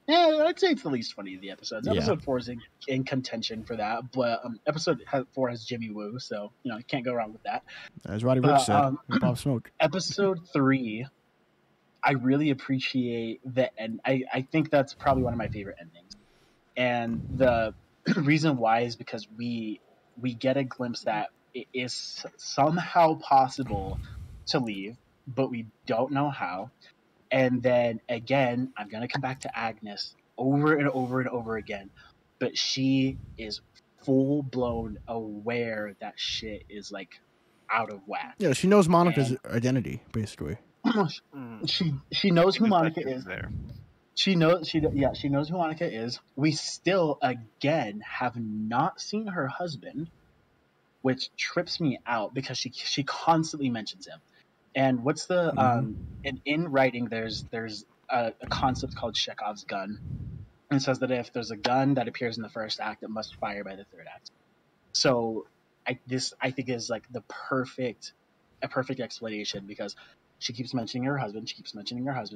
yeah, I'd say it's the least funny of the episodes. Yeah. Episode 4 is in contention for that, but episode 4 has Jimmy Woo, so you can't go wrong with that. As Roddy Ricch said, Pop Smoke. Episode 3, I really appreciate the end. I think that's probably one of my favorite endings, and the reason why is because we get a glimpse that it is somehow possible to leave, but we don't know how. And then again, I'm going to come back to Agnes over and over and over again, but she is full-blown aware that shit is like out of whack. Yeah, she knows Monica's identity, basically. She knows who Monica is. There. She knows who Monica is. We still again have not seen her husband, which trips me out because she constantly mentions him. And what's the and in writing there's a concept called Chekhov's gun. And it says that if there's a gun that appears in the first act, it must fire by the third act. So I think is like a perfect explanation because she keeps mentioning her husband.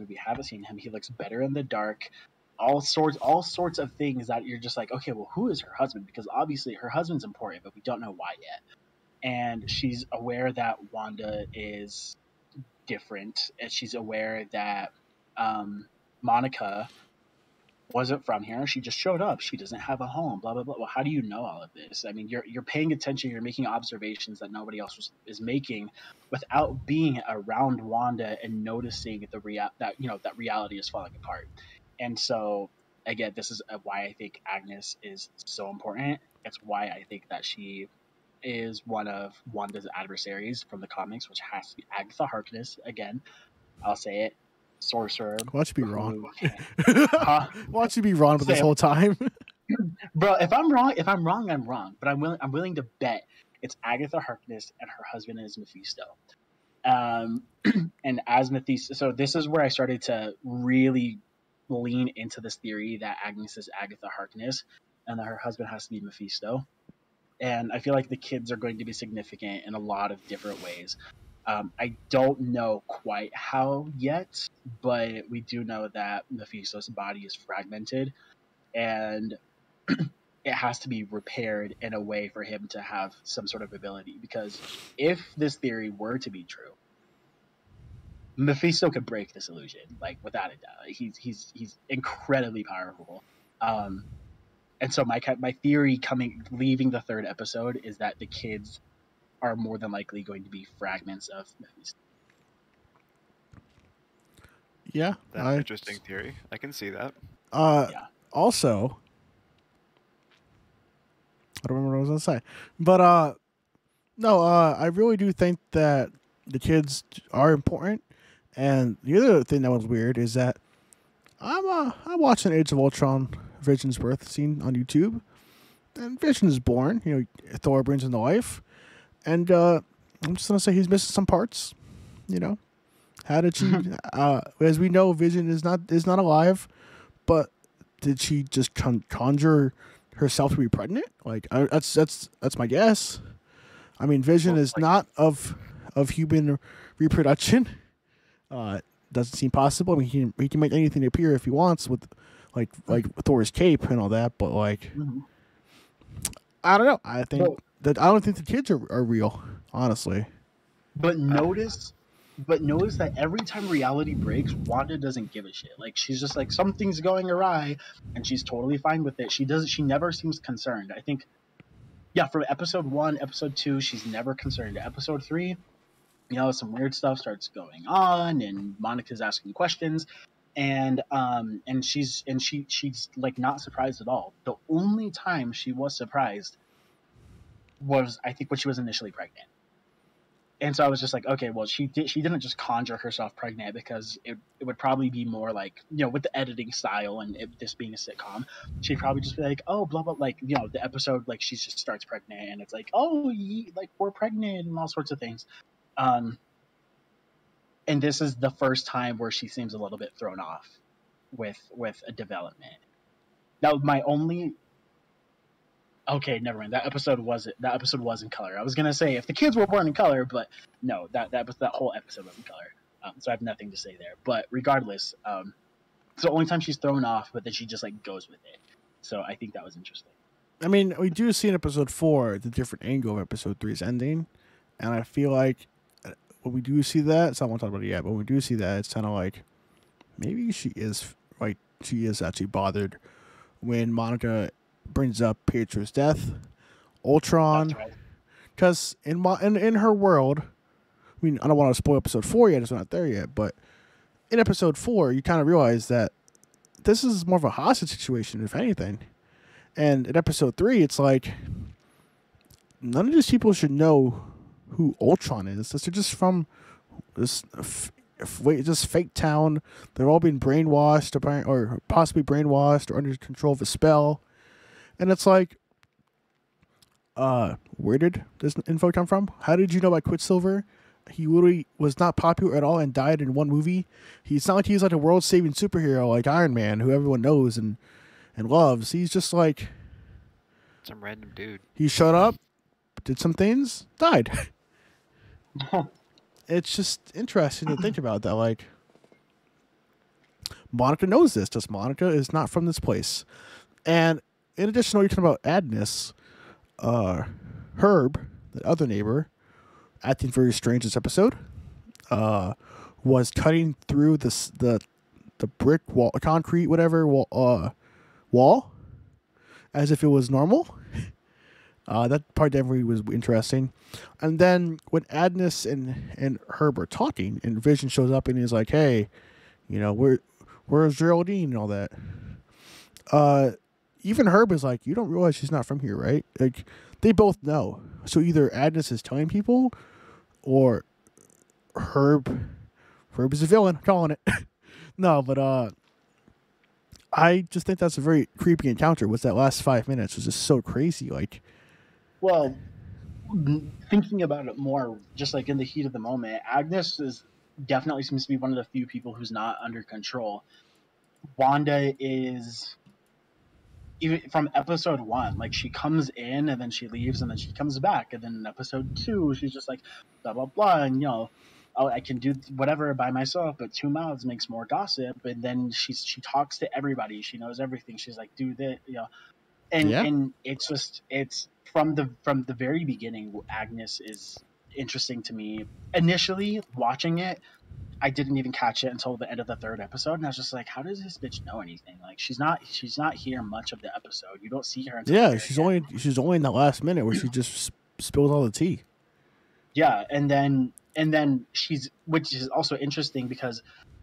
We haven't seen him. He looks better in the dark. All sorts of things that you're just like, okay, well, who is her husband? Because obviously her husband's important, but we don't know why yet. And she's aware that Wanda is different, and she's aware that Monica wasn't from here. She just showed up. She doesn't have a home. Blah blah blah. Well, how do you know all of this? I mean, you're paying attention. You're making observations that nobody else is making, without being around Wanda and noticing that reality is falling apart. And so again, this is why I think Agnes is so important. It's why I think that she is one of Wanda's adversaries from the comics, which has to be Agatha Harkness. Again, I'll say it. Sorcerer. Watch you be wrong. Watch you be wrong for this whole time. Bro, if I'm wrong, I'm wrong. But I'm willing to bet it's Agatha Harkness and her husband is Mephisto. And as Mephisto, so this is where I started to really lean into this theory that Agnes is Agatha Harkness and that her husband has to be Mephisto. and I feel like the kids are going to be significant in a lot of different ways. I don't know quite how yet, but we do know that Mephisto's body is fragmented, and it has to be repaired in a way for him to have some sort of ability. Because if this theory were to be true, Mephisto could break this illusion, like without a doubt. He's incredibly powerful. Um, and so my theory leaving the third episode is that the kids are more than likely going to be fragments of Mephisto. Yeah, That's an interesting theory. I can see that. Yeah. Also, I don't remember what I was gonna say, but no, I really do think that the kids are important. And the other thing that was weird is that I'm watching Age of Ultron Vision's birth scene on YouTube, and Vision is born. You know, Thor brings him to life, and I'm just gonna say he's missing some parts. You know, how did she? As we know, Vision is not alive, but did she just conjure herself to be pregnant? Like that's my guess. I mean, Vision is not of human reproduction. Doesn't seem possible. I mean, he can make anything appear if he wants with like Thor's cape and all that. But like, I don't know. I don't think the kids are real, honestly. But notice that every time reality breaks, Wanda doesn't give a shit. Like, she's just like, something's going awry, and she's totally fine with it. She never seems concerned. I think, yeah, from episode 1, episode 2, she's never concerned. Episode 3, you know, some weird stuff starts going on, and Monica's asking questions, and she's like not surprised at all. The only time she was surprised was, I think, when she was initially pregnant. And so I was just like, okay, well, she didn't just conjure herself pregnant, because it would probably be more like, you know, with the editing style and this being a sitcom, she'd probably just be like, oh, blah, blah, like, you know, the episode, like, she just starts pregnant, and it's like, oh, like, we're pregnant, and all sorts of things. And this is the first time where she seems a little bit thrown off with a development. Now, okay, never mind. That episode was in color. I was gonna say if the kids were born in color, but no, that whole episode was in color. So I have nothing to say there. But regardless, it's the only time she's thrown off, but then she just like goes with it. So I think that was interesting. I mean, we do see in episode 4 the different angle of episode 3's ending, and I feel like when we do see that, so I won't talk about it yet, but when we do see that, it's kind of like maybe she is actually bothered when Monica brings up Pietro's death, Ultron, because in her world, I mean, I don't want to spoil episode 4 yet; it's not there yet. But in episode 4, you kind of realize that this is more of a hostage situation, if anything. And in episode 3, it's like none of these people should know who Ultron is. They're just from this just fake town. They're all being brainwashed, or possibly brainwashed, or under control of a spell. And it's like, where did this info come from? How did you know about Quicksilver? He literally was not popular at all and died in one movie. It's not like he's like a world-saving superhero like Iron Man, who everyone knows and loves. He's just like some random dude. He showed up, did some things, died. It's just interesting to think about that. Like, Monica knows this. Just Monica is not from this place. And in addition to what you're talking about Agnes, Herb, the other neighbor, acting very strange this episode, was cutting through the brick wall, concrete, whatever wall, as if it was normal. That part definitely was interesting. And then when Agnes and Herb are talking, and Vision shows up and he's like, "Hey, you know, where's Geraldine and all that?" Even Herb is like, "You don't realize she's not from here, right?" Like, they both know. So either Agnes is telling people, or Herb is a villain. I'm calling it. No, but I just think that's a very creepy encounter. Was that last 5 minutes was just so crazy. Like, well, thinking about it more, just like in the heat of the moment, Agnes definitely seems to be one of the few people who's not under control. Wanda is even from episode 1, like she comes in and then she leaves and then she comes back, and then in episode 2 she's just like blah blah blah, and oh, I can do whatever by myself, but two mouths makes more gossip. And then she talks to everybody, she knows everything, she's like, do this, and it's from the very beginning. Agnes is interesting to me. Initially watching it, I didn't even catch it until the end of the 3rd episode, and I was just like, how does this bitch know anything? Like, she's not here much of the episode. You don't see her until Yeah, she's only in the last minute where she just spills all the tea. Yeah, and then she's, which is also interesting because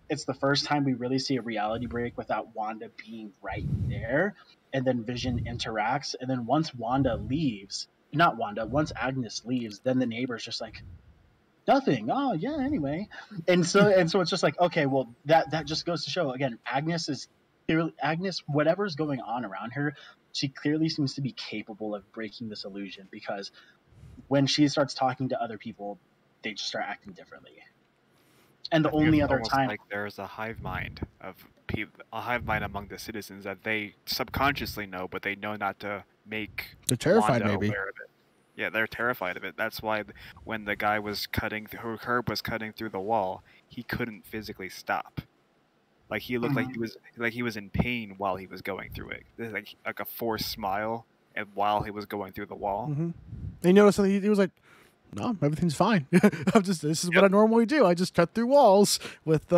it's the first time we really see a reality break without Wanda being right there, and then Vision interacts, and then once Agnes leaves, then the neighbor's just like, nothing. Oh yeah, anyway. And so it's just like, okay, well that just goes to show again, Agnes, whatever's going on around her, she clearly seems to be capable of breaking this illusion, because when she starts talking to other people, they just start acting differently. And the only other time, like there's a hive mind of people, a hive mind among the citizens that they subconsciously know, but they know not to make. They're terrified, Wanda maybe. Aware of it. Yeah, they're terrified of it. That's why when the guy was Herb was cutting through the wall, he couldn't physically stop. Like he looked like he was in pain while he was going through it. There's like a forced smile, and while he was going through the wall. And you notice that he was like, no, everything's fine. This is what I normally do. I just cut through walls with.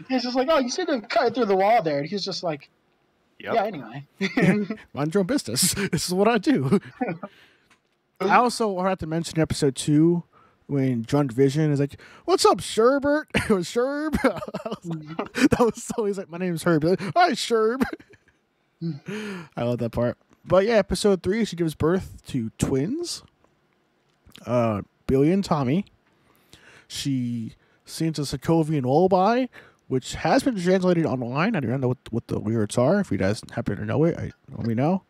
He's just like, oh, you said to cut through the wall there, and he's just like, yeah, anyway. Mind your own business. This is what I do. I also have to mention episode 2 when WandaVision is like, "What's up, Sherbert?" It was Sherb. That was so. He's like, "My name's Herb." Like, hi, Sherb. I love that part. But yeah, episode 3, she gives birth to twins, Billy and Tommy. She sings a Sokovian lullaby, which has been translated online. I don't know what the lyrics are. If you guys happen to know it, let me know.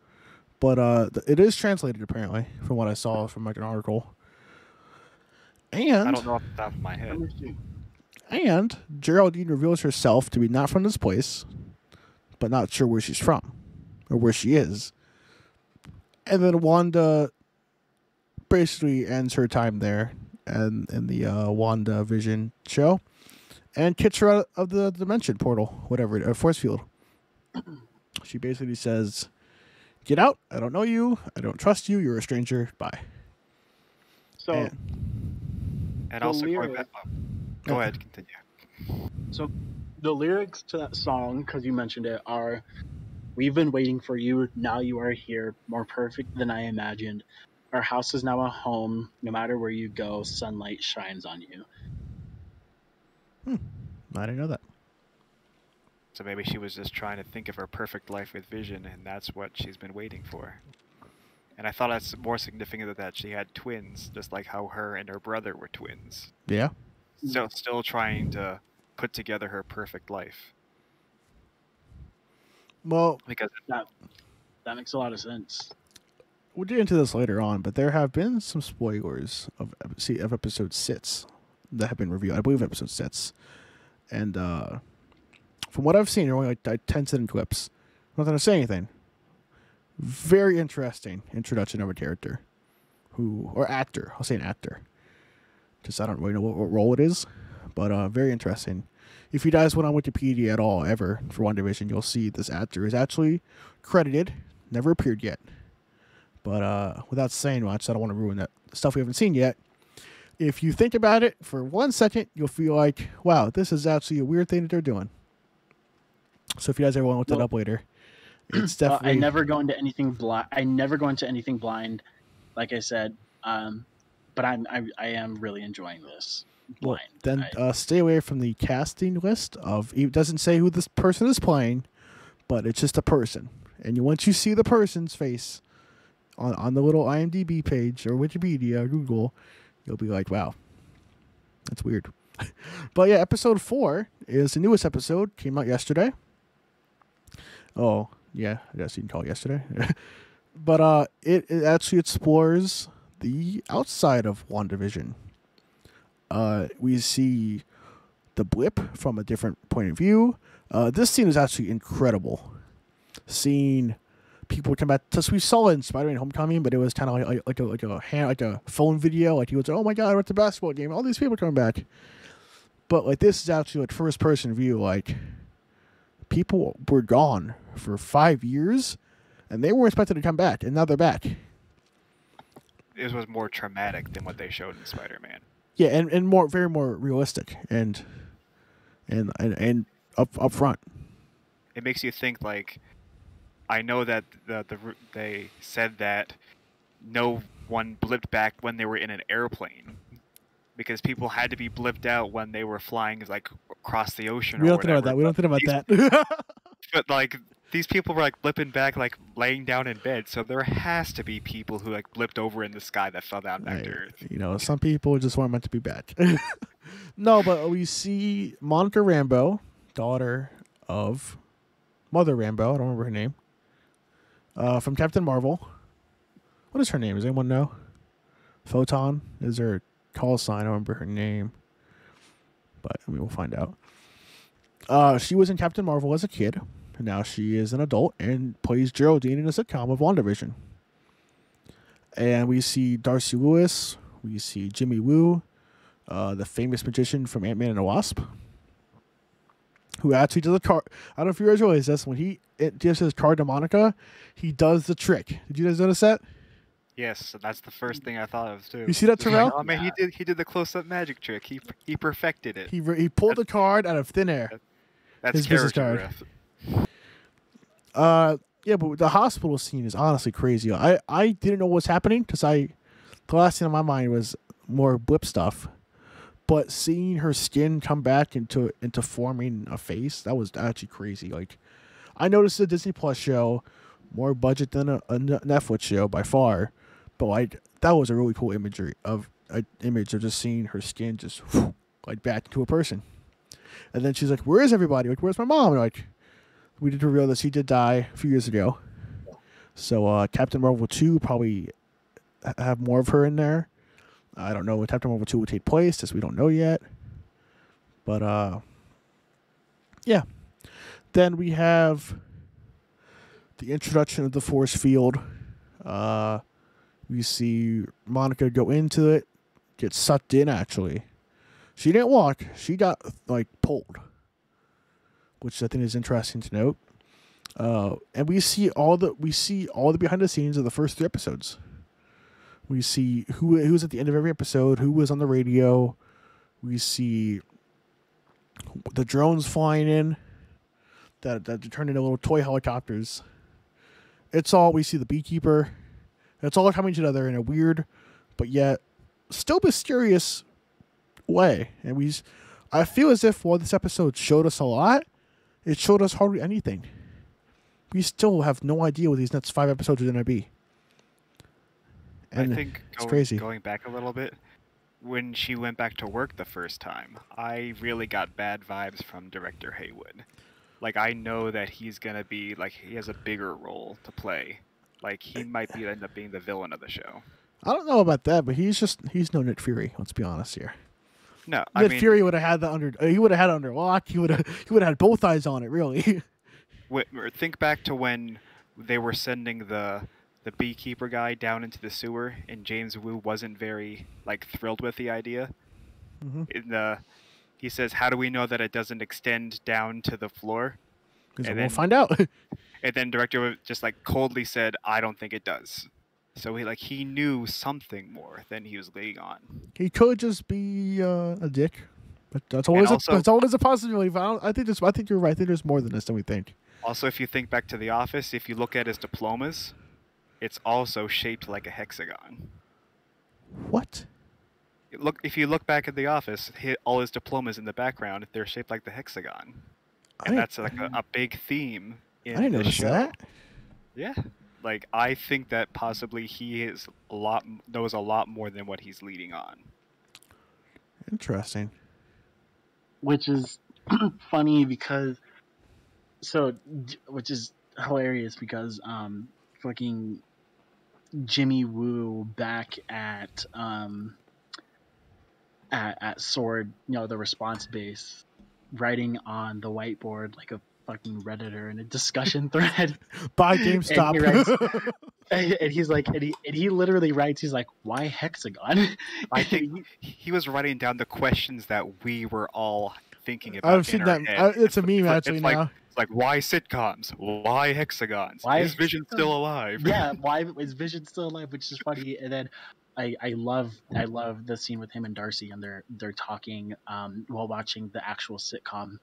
But it is translated, apparently, from what I saw from like an article. And I don't know off the top of my head. And Geraldine reveals herself to be not from this place, but not sure where she's from or where she is. And then Wanda basically ends her time there and in the WandaVision show and kicks her out of the dimension portal, whatever, force field. She basically says, "Get out. I don't know you. I don't trust you. You're a stranger. Bye." So, and also going back. Go ahead, continue. So, the lyrics to that song, because you mentioned it, are, "We've been waiting for you. Now you are here. More perfect than I imagined. Our house is now a home. No matter where you go, sunlight shines on you." I didn't know that. So maybe she was just trying to think of her perfect life with Vision, and that's what she's been waiting for. And I thought that's more significant that she had twins, just like how her and her brother were twins. Yeah. So still trying to put together her perfect life. Well, because that makes a lot of sense. We'll get into this later on, but there have been some spoilers of episode 6 that have been revealed. I believe episode 6. And from what I've seen, there are only like 10 second clips. I'm not going to say anything. Very interesting introduction of a character. Or actor. I'll say an actor. Just I don't really know what role it is. But very interesting. If you guys went on Wikipedia at all, ever, for WandaVision, you'll see this actor is actually credited. Never appeared yet. But without saying much, I don't want to ruin that stuff we haven't seen yet. If you think about it for 1 second, you'll feel like, wow, this is actually a weird thing that they're doing. So if you guys ever want to look that up later, it's definitely... I never go into anything blind, like I said. But I am really enjoying this blind. Well, then stay away from the casting list of... It doesn't say who this person is playing, but it's just a person. And once you see the person's face on the little IMDb page or Wikipedia or Google, you'll be like, wow, that's weird. But yeah, episode 4 is the newest episode. Came out yesterday. Oh, yeah, I guess you can call it yesterday. But it actually explores the outside of WandaVision. We see the blip from a different point of view. This scene is actually incredible. Seeing people would come back. So we saw it in Spider-Man: Homecoming, but it was kind of like a phone video. Like he would say, "Oh my God, we're at the basketball game. All these people are coming back." But like this is actually like first person view. Like people were gone for 5 years, and they weren't expected to come back, and now they're back. It was more traumatic than what they showed in Spider-Man. Yeah, and very more realistic and up front. It makes you think, like, I know that they said that no one blipped back when they were in an airplane because people had to be blipped out when they were flying like across the ocean. We or don't think about that. We don't think about that. But like these people were like blipping back, like laying down in bed. So there has to be people who like blipped over in the sky that fell down back to Earth. You know, some people just weren't meant to be back. No, but we see Monica Rambeau, daughter of Mother Rambeau. I don't remember her name. From Captain Marvel. What is her name? Does anyone know? Photon is her call sign. I don't remember her name, but we will find out. She was in Captain Marvel as a kid. Now she is an adult and plays Geraldine in a sitcom of WandaVision. And we see Darcy Lewis. We see Jimmy Woo, the famous magician from Ant-Man and the Wasp, who actually does a card. I don't know if you guys realize this. When he gives his card to Monica, he does the trick. Did you guys notice that? Yes, so that's the first thing I thought of too. You see that, Terrell? Like, oh man, he did the close-up magic trick. He perfected it. He pulled the card out of thin air. That's his business card. Yeah, but the hospital scene is honestly crazy. I didn't know what was happening because the last thing on my mind was more blip stuff. But seeing her skin come back into forming a face, that was actually crazy. Like, I noticed a Disney Plus show, more budget than a Netflix show by far, but like that was a really cool image of just seeing her skin just like back into a person. And then she's like, "Where is everybody? Like, where's my mom?" And like, we did reveal that she did die a few years ago. So Captain Marvel 2 probably have more of her in there. I don't know when Captain Marvel 2 will take place, as we don't know yet. But, yeah. Then we have the introduction of the force field. We see Monica go into it, get sucked in, actually. She didn't walk. She got, like, pulled, which I think is interesting to note. And we see all the behind the scenes of the first 3 episodes. We see who's at the end of every episode, who was on the radio. We see the drones flying in that turn into little toy helicopters. We see the beekeeper. It's all coming together in a weird, but yet still mysterious way. And I feel as if while this episode showed us a lot, it showed us hardly anything. We still have no idea what these next 5 episodes are going to be. And I think it's crazy. Going back a little bit, when she went back to work the first time, I really got bad vibes from director Haywood. Like, I know that he's going to be, like, he has a bigger role to play. Like, he might end up being the villain of the show. I don't know about that, but he's no Nick Fury, let's be honest here. No, Nick Fury would have had he would have had it under lock. He would have had both eyes on it, really. Think back to when they were sending the beekeeper guy down into the sewer, and James Woo wasn't very like thrilled with the idea. Mm-hmm. He says, "How do we know that it doesn't extend down to the floor?" Because we'll find out. And then director just like coldly said, "I don't think it does." So he knew something more than he was laying on. He could just be a dick, but that's always a possibility. But I think you're right. I think there's more than this than we think. Also, if you think back to The Office, if you look at his diplomas, it's also shaped like a hexagon. What? If you look back at The Office, all his diplomas in the background, they're shaped like the hexagon. And that's like a big theme in I didn't the notice show. that. Yeah. Like, I think that possibly he knows a lot more than what he's leading on. Interesting. Which is funny because... which is hilarious because fucking Jimmy Woo back at SWORD, the response base, writing on the whiteboard like a fucking Redditor in a discussion thread. Buy GameStop. And he's like, and he literally writes, he's like, why Hexagon? I think he was writing down the questions that we were all thinking about. I've seen that. It's a meme actually now. It's like, why sitcoms? Why hexagons? Why is Vision still alive? Yeah, why is Vision still alive? Which is funny. And then I love the scene with him and Darcy, and they're talking while watching the actual sitcom,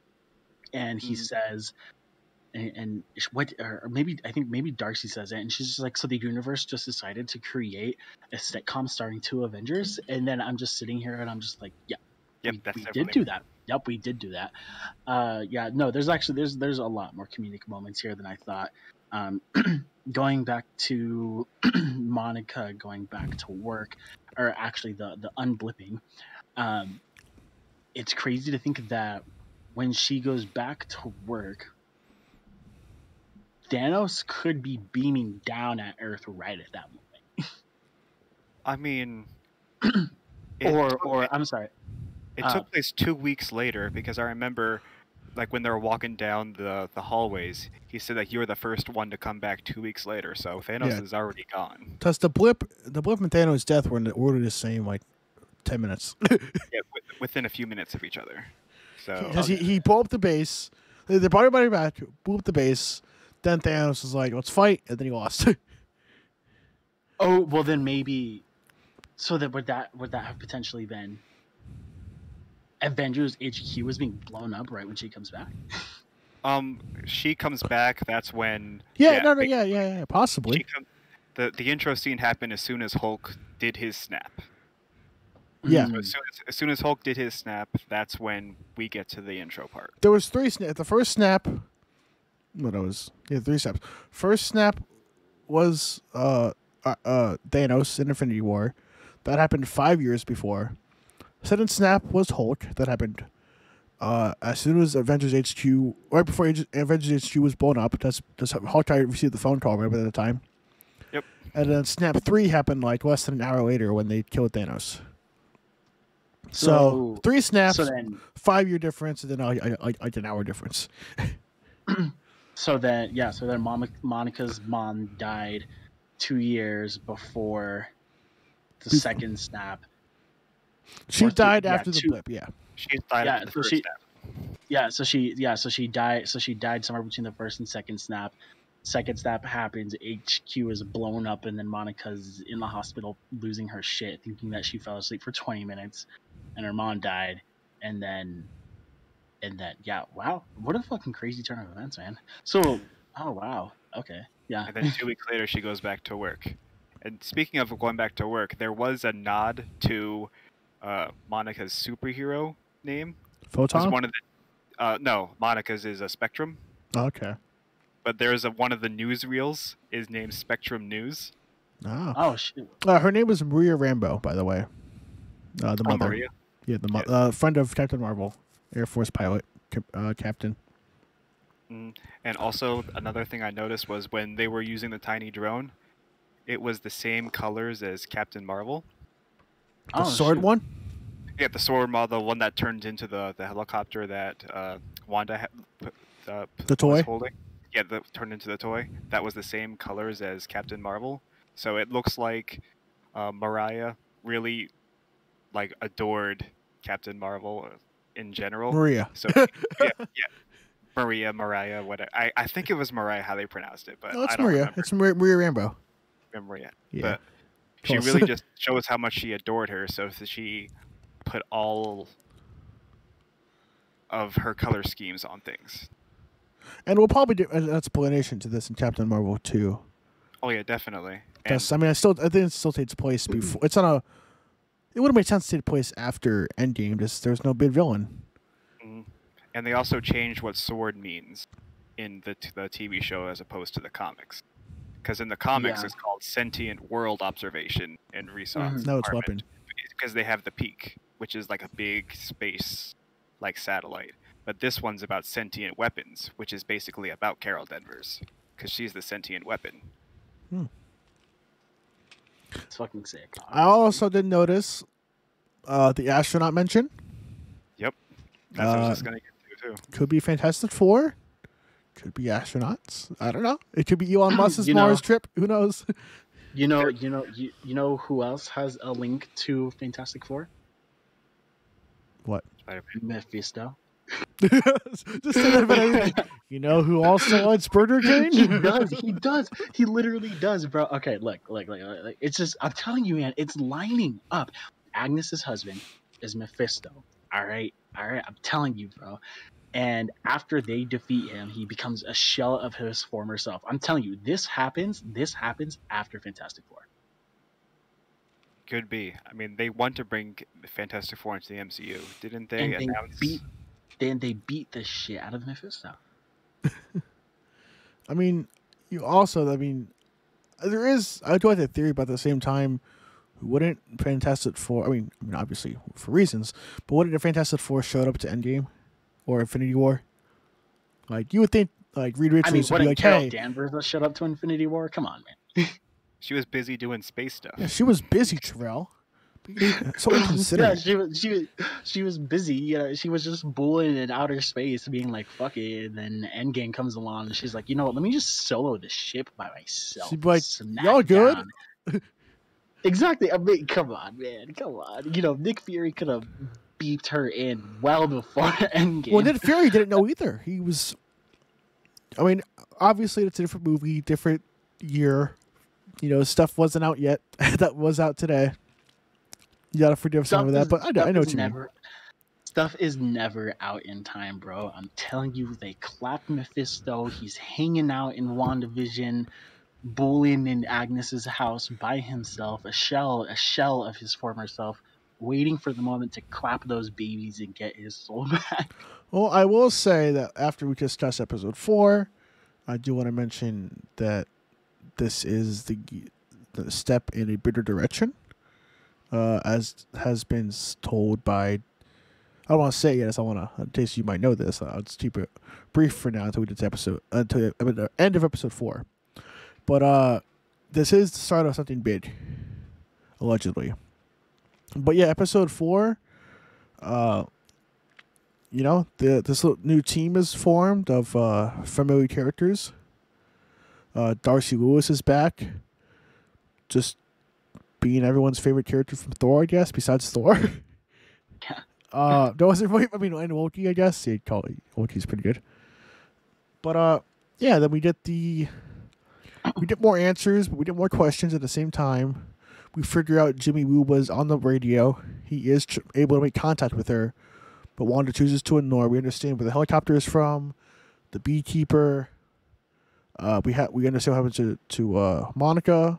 and he says, and what, or maybe I think maybe Darcy says it, and she's just like, so the universe just decided to create a sitcom starring 2 Avengers, and then I'm just sitting here and I'm just like, yeah, Yep, we did do that. Yep, we did do that. Yeah, no, there's a lot more comedic moments here than I thought. Going back to Monica going back to work, or actually the unblipping, it's crazy to think that when she goes back to work, Thanos could be beaming down at Earth right at that moment. I mean, I'm sorry. It took place 2 weeks later, because I remember, like, when they were walking down the hallways, he said that you were the first one to come back 2 weeks later, so Thanos is already gone. Because the blip and Thanos' death were in the order the same, like 10 minutes. Yeah, within a few minutes of each other. So because he blew up the base, they brought everybody back, blew up the base. Then Thanos was like, "Let's fight," and then he lost. Oh well, then maybe. So that would that have potentially been Avengers HQ was being blown up right when she comes back? She comes back. That's when. Yeah, possibly. The intro scene happened as soon as Hulk did his snap. Yeah. So as soon as Hulk did his snap, that's when we get to the intro part. There was 3 snaps. The first snap. What was 3 snaps. First snap was Thanos in Infinity War. That happened 5 years before. Second snap was Hulk. That happened as soon as Avengers HQ, right before Avengers HQ was blown up. That's Hulk received the phone call right at the time. Yep. And then snap 3 happened like less than an hour later when they killed Thanos. So 3 snaps, 5-year difference, and then like an hour difference. So then Monica's mom died 2 years before the second snap. She died after the blip. Yeah. She died after the first snap. So she died. So she died somewhere between the first and second snap. Second snap happens. HQ is blown up, and then Monica's in the hospital losing her shit, thinking that she fell asleep for 20 minutes, and her mom died, and then wow, what a fucking crazy turn of events, man. So, oh wow, okay, yeah. And then 2 weeks later, she goes back to work. And speaking of going back to work, there was a nod to Monica's superhero name. Photon? One of the no, Monica's is a Spectrum. Okay. But there's one of the newsreels is named Spectrum News. Oh shit. Her name was Maria Rambeau, by the way. The mother. Maria? Yeah, the friend of Captain Marvel, Air Force pilot, captain. And also another thing I noticed was when they were using the tiny drone, it was the same colors as Captain Marvel. The sword one? Yeah, the sword model, the one that turned into the helicopter that Wanda the toy was holding. Yeah, turned into the toy. That was the same colors as Captain Marvel. So it looks like Mariah really like adored Captain Marvel in general. Maria. So yeah. Mariah, whatever. I think it was Mariah how they pronounced it, but no, it's I don't Maria. remember. It's Maria Rambeau. Maria. Yeah. But she really just shows how much she adored her, so she put all of her color schemes on things. And we'll probably do an explanation to this in Captain Marvel 2. Oh yeah, definitely. I think it still takes place before. It's on a. It would have made sense to take place after Endgame. There's no big villain. And they also changed what sword means in the TV show as opposed to the comics. Because in the comics it's called Sentient World Observation and Renaissance. No, it's weapon. Because they have the Peak, which is like a big space like satellite. But this one's about sentient weapons, which is basically about Carol Danvers, because she's the sentient weapon. It's fucking sick. I also did notice the astronaut mention. Yep. That's what I was just going to get to, too. Could be Fantastic Four. Could be astronauts. I don't know. It could be Elon Musk's You know- Mars trip. Who knows? You know who else has a link to Fantastic Four? What? Spider-Man. Mephisto. Just say that about anything. You know who also wants Burger King? He does. He literally does, bro. Okay, look. It's just, I'm telling you, man, it's lining up. Agnes's husband is Mephisto. All right. I'm telling you, bro. And after they defeat him, he becomes a shell of his former self. I'm telling you, this happens after Fantastic Four. Could be. I mean, they want to bring Fantastic Four into the MCU, didn't they? And announce... they beat the shit out of Mephisto. I mean, there is, I do have that theory, but at the same time, wouldn't Fantastic Four, I mean, obviously for reasons, but wouldn't the Fantastic Four showed up to Endgame or Infinity War? Like, you would think, like, Reed Richards would be like, Carol hey. Danvers shut up to Infinity War? Come on, man. She was busy doing space stuff. Yeah, she was busy, Terrell. So inconsiderate. Yeah, she was busy. You know, she was just bullying in outer space, being like, "Fuck it." And then Endgame comes along, and she's like, "You know what? Let me just solo the ship by myself." She'd be like, Smack "Y'all good?" down. Exactly. I mean, come on, man. Come on. You know, Nick Fury could have beeped her in well before Endgame. Well, Nick Fury didn't know either. He was. I mean, obviously it's a different movie, different year. You know, stuff wasn't out yet. That was out today. You gotta forgive some of that, but I know what you mean. Stuff is never out in time, bro. I'm telling you, they clapped Mephisto. He's hanging out in WandaVision, bullying in Agnes's house by himself, a shell of his former self, waiting for the moment to clap those babies and get his soul back. Well, I will say that after we discuss episode 4, I do want to mention that this is the step in a better direction. As has been told by, I don't want to say it, as I want to, in case you might know this, I'll just keep it brief for now until we get to the end of episode 4. But this is the start of something big, allegedly. But yeah, episode 4, you know, this new team is formed of familiar characters. Darcy Lewis is back, just being everyone's favorite character from Thor, I guess, besides Thor. That wasn't really, I mean, and Loki, I guess. Yeah, Loki's pretty good. But yeah, then we get more answers, but we get more questions at the same time. We figure out Jimmy Woo was on the radio. He is able to make contact with her, but Wanda chooses to ignore. We understand where the helicopter is from, the beekeeper. We understand what happens to Monica.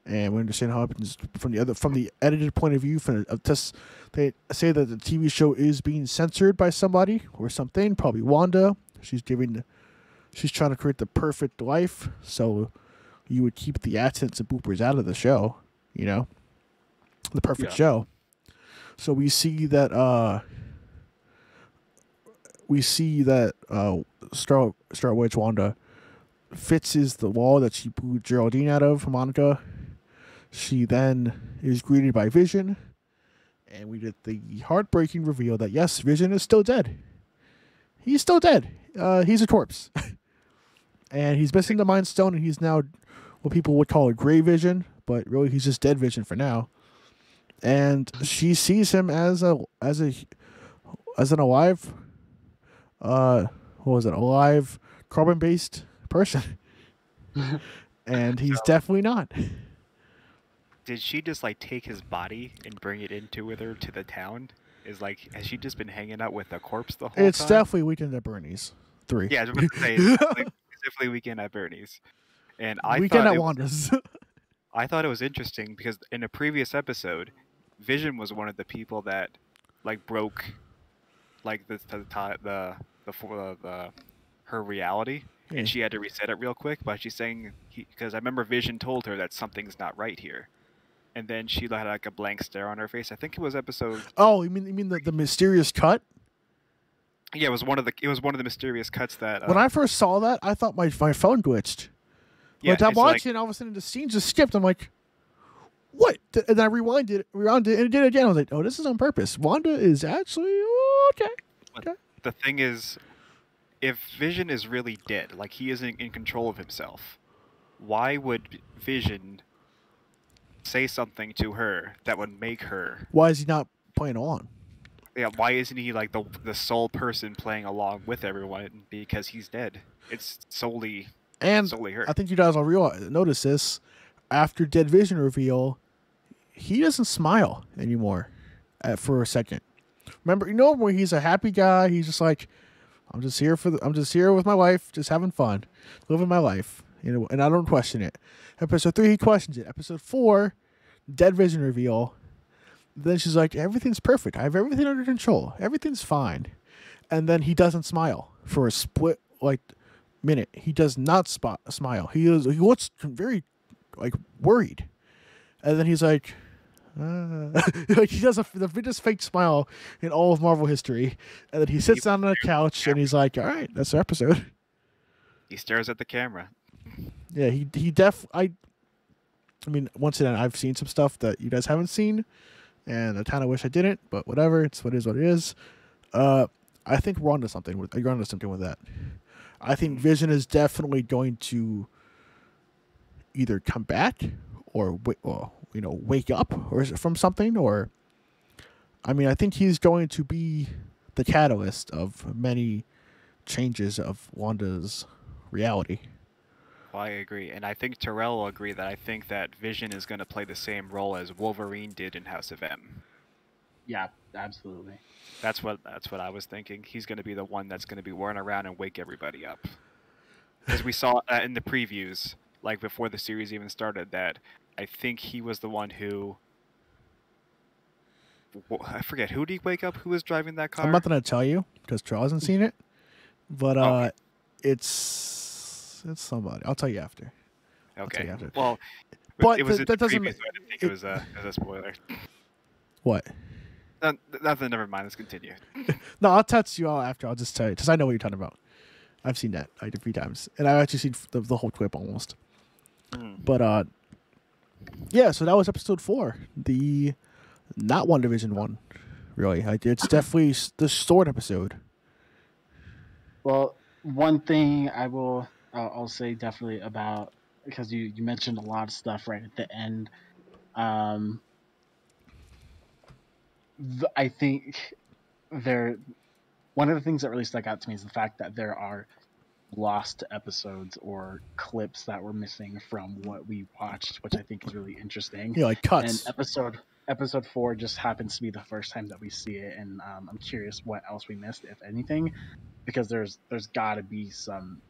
And we understand how it happens from the edited point of view. They say that the TV show is being censored by somebody or something, probably Wanda. She's trying to create the perfect life, so you would keep the accents and bloopers out of the show, you know, the perfect show. So we see that Star Witch Wanda fixes the wall that she blew Geraldine out of, Monica. She then is greeted by Vision, and we get the heartbreaking reveal that, yes, Vision is still dead. He's still dead. He's a corpse. And he's missing the Mind Stone, and he's now what people would call a gray Vision, but really he's just dead Vision for now. And she sees him as an alive, alive carbon-based person. And he's definitely not. Did she just like take his body and bring it into with her to the town? Has she just been hanging out with a corpse the whole time? It's definitely Weekend at Bernie's 3. Yeah, I was about to say it's definitely Weekend at Bernie's. And Weekend at Wanda's. I thought it was interesting because in a previous episode, Vision was one of the people that like broke like her reality. Yeah. And she had to reset it real quick, but she's saying because I remember Vision told her that something's not right here. And then she had like a blank stare on her face. I think it was episode. Oh, you mean the mysterious cut? Yeah, it was one of the mysterious cuts that. When I first saw that, I thought my phone glitched. Yeah, like I'm watching, and all of a sudden the scene just skipped. I'm like, what? And I rewound it, and it did it again. I was like, oh, this is on purpose. Wanda is actually okay. The thing is, if Vision is really dead, like he isn't in control of himself, why would Vision say something to her that would make her? Why is he not playing along? Yeah, why isn't he like the sole person playing along with everyone? Because he's dead. It's solely her. I think you guys will notice this after Dead Vision reveal. He doesn't smile anymore for a second. Remember, where he's a happy guy. He's just like, I'm just here with my wife, just having fun, living my life. And I don't question it. Episode 3, he questions it. Episode 4, Dead Vision reveal. Then she's like, everything's perfect. I have everything under control. Everything's fine. And then he doesn't smile for a split minute. He does not smile. He looks very worried. And then he's like he does the biggest fake smile in all of Marvel history. And then he sits down on a couch and he's like, all right, that's our episode. He stares at the camera. Yeah, I mean, once again, I've seen some stuff that you guys haven't seen, and I kind of wish I didn't, but whatever. It's what it is. I think we're onto something with that. I think Vision is definitely going to either come back or wake up or from something, or I mean, I think he's going to be the catalyst of many changes of Wanda's reality. Well, I agree, and I think Terrell will agree that I think that Vision is going to play the same role as Wolverine did in House of M. Yeah, absolutely. That's what I was thinking. He's going to be the one that's going to be running around and wake everybody up. Because we saw in the previews, like before the series even started, that I think he was the one who... I forget, who did he wake up? Who was driving that car? I'm not going to tell you, because Charles hasn't seen it, but okay. It's somebody. I'll tell you after. Okay. After. Well, but it was that doesn't preview, so I didn't think it was a spoiler. What? Nothing. Never mind. Let's continue. No, I'll text you all after. I'll just tell you because I know what you're talking about. I've seen that like a few times, and I've actually seen the whole clip almost. But yeah. So that was episode 4, the not WandaVision one. Really, it's definitely the sword episode. Well, one thing I'll say definitely about, because you mentioned a lot of stuff right at the end. I think one of the things that really stuck out to me is the fact that there are lost episodes or clips that were missing from what we watched, which I think is really interesting. Yeah, like cuts. And episode 4 just happens to be the first time that we see it, and I'm curious what else we missed, if anything, because there's got to be some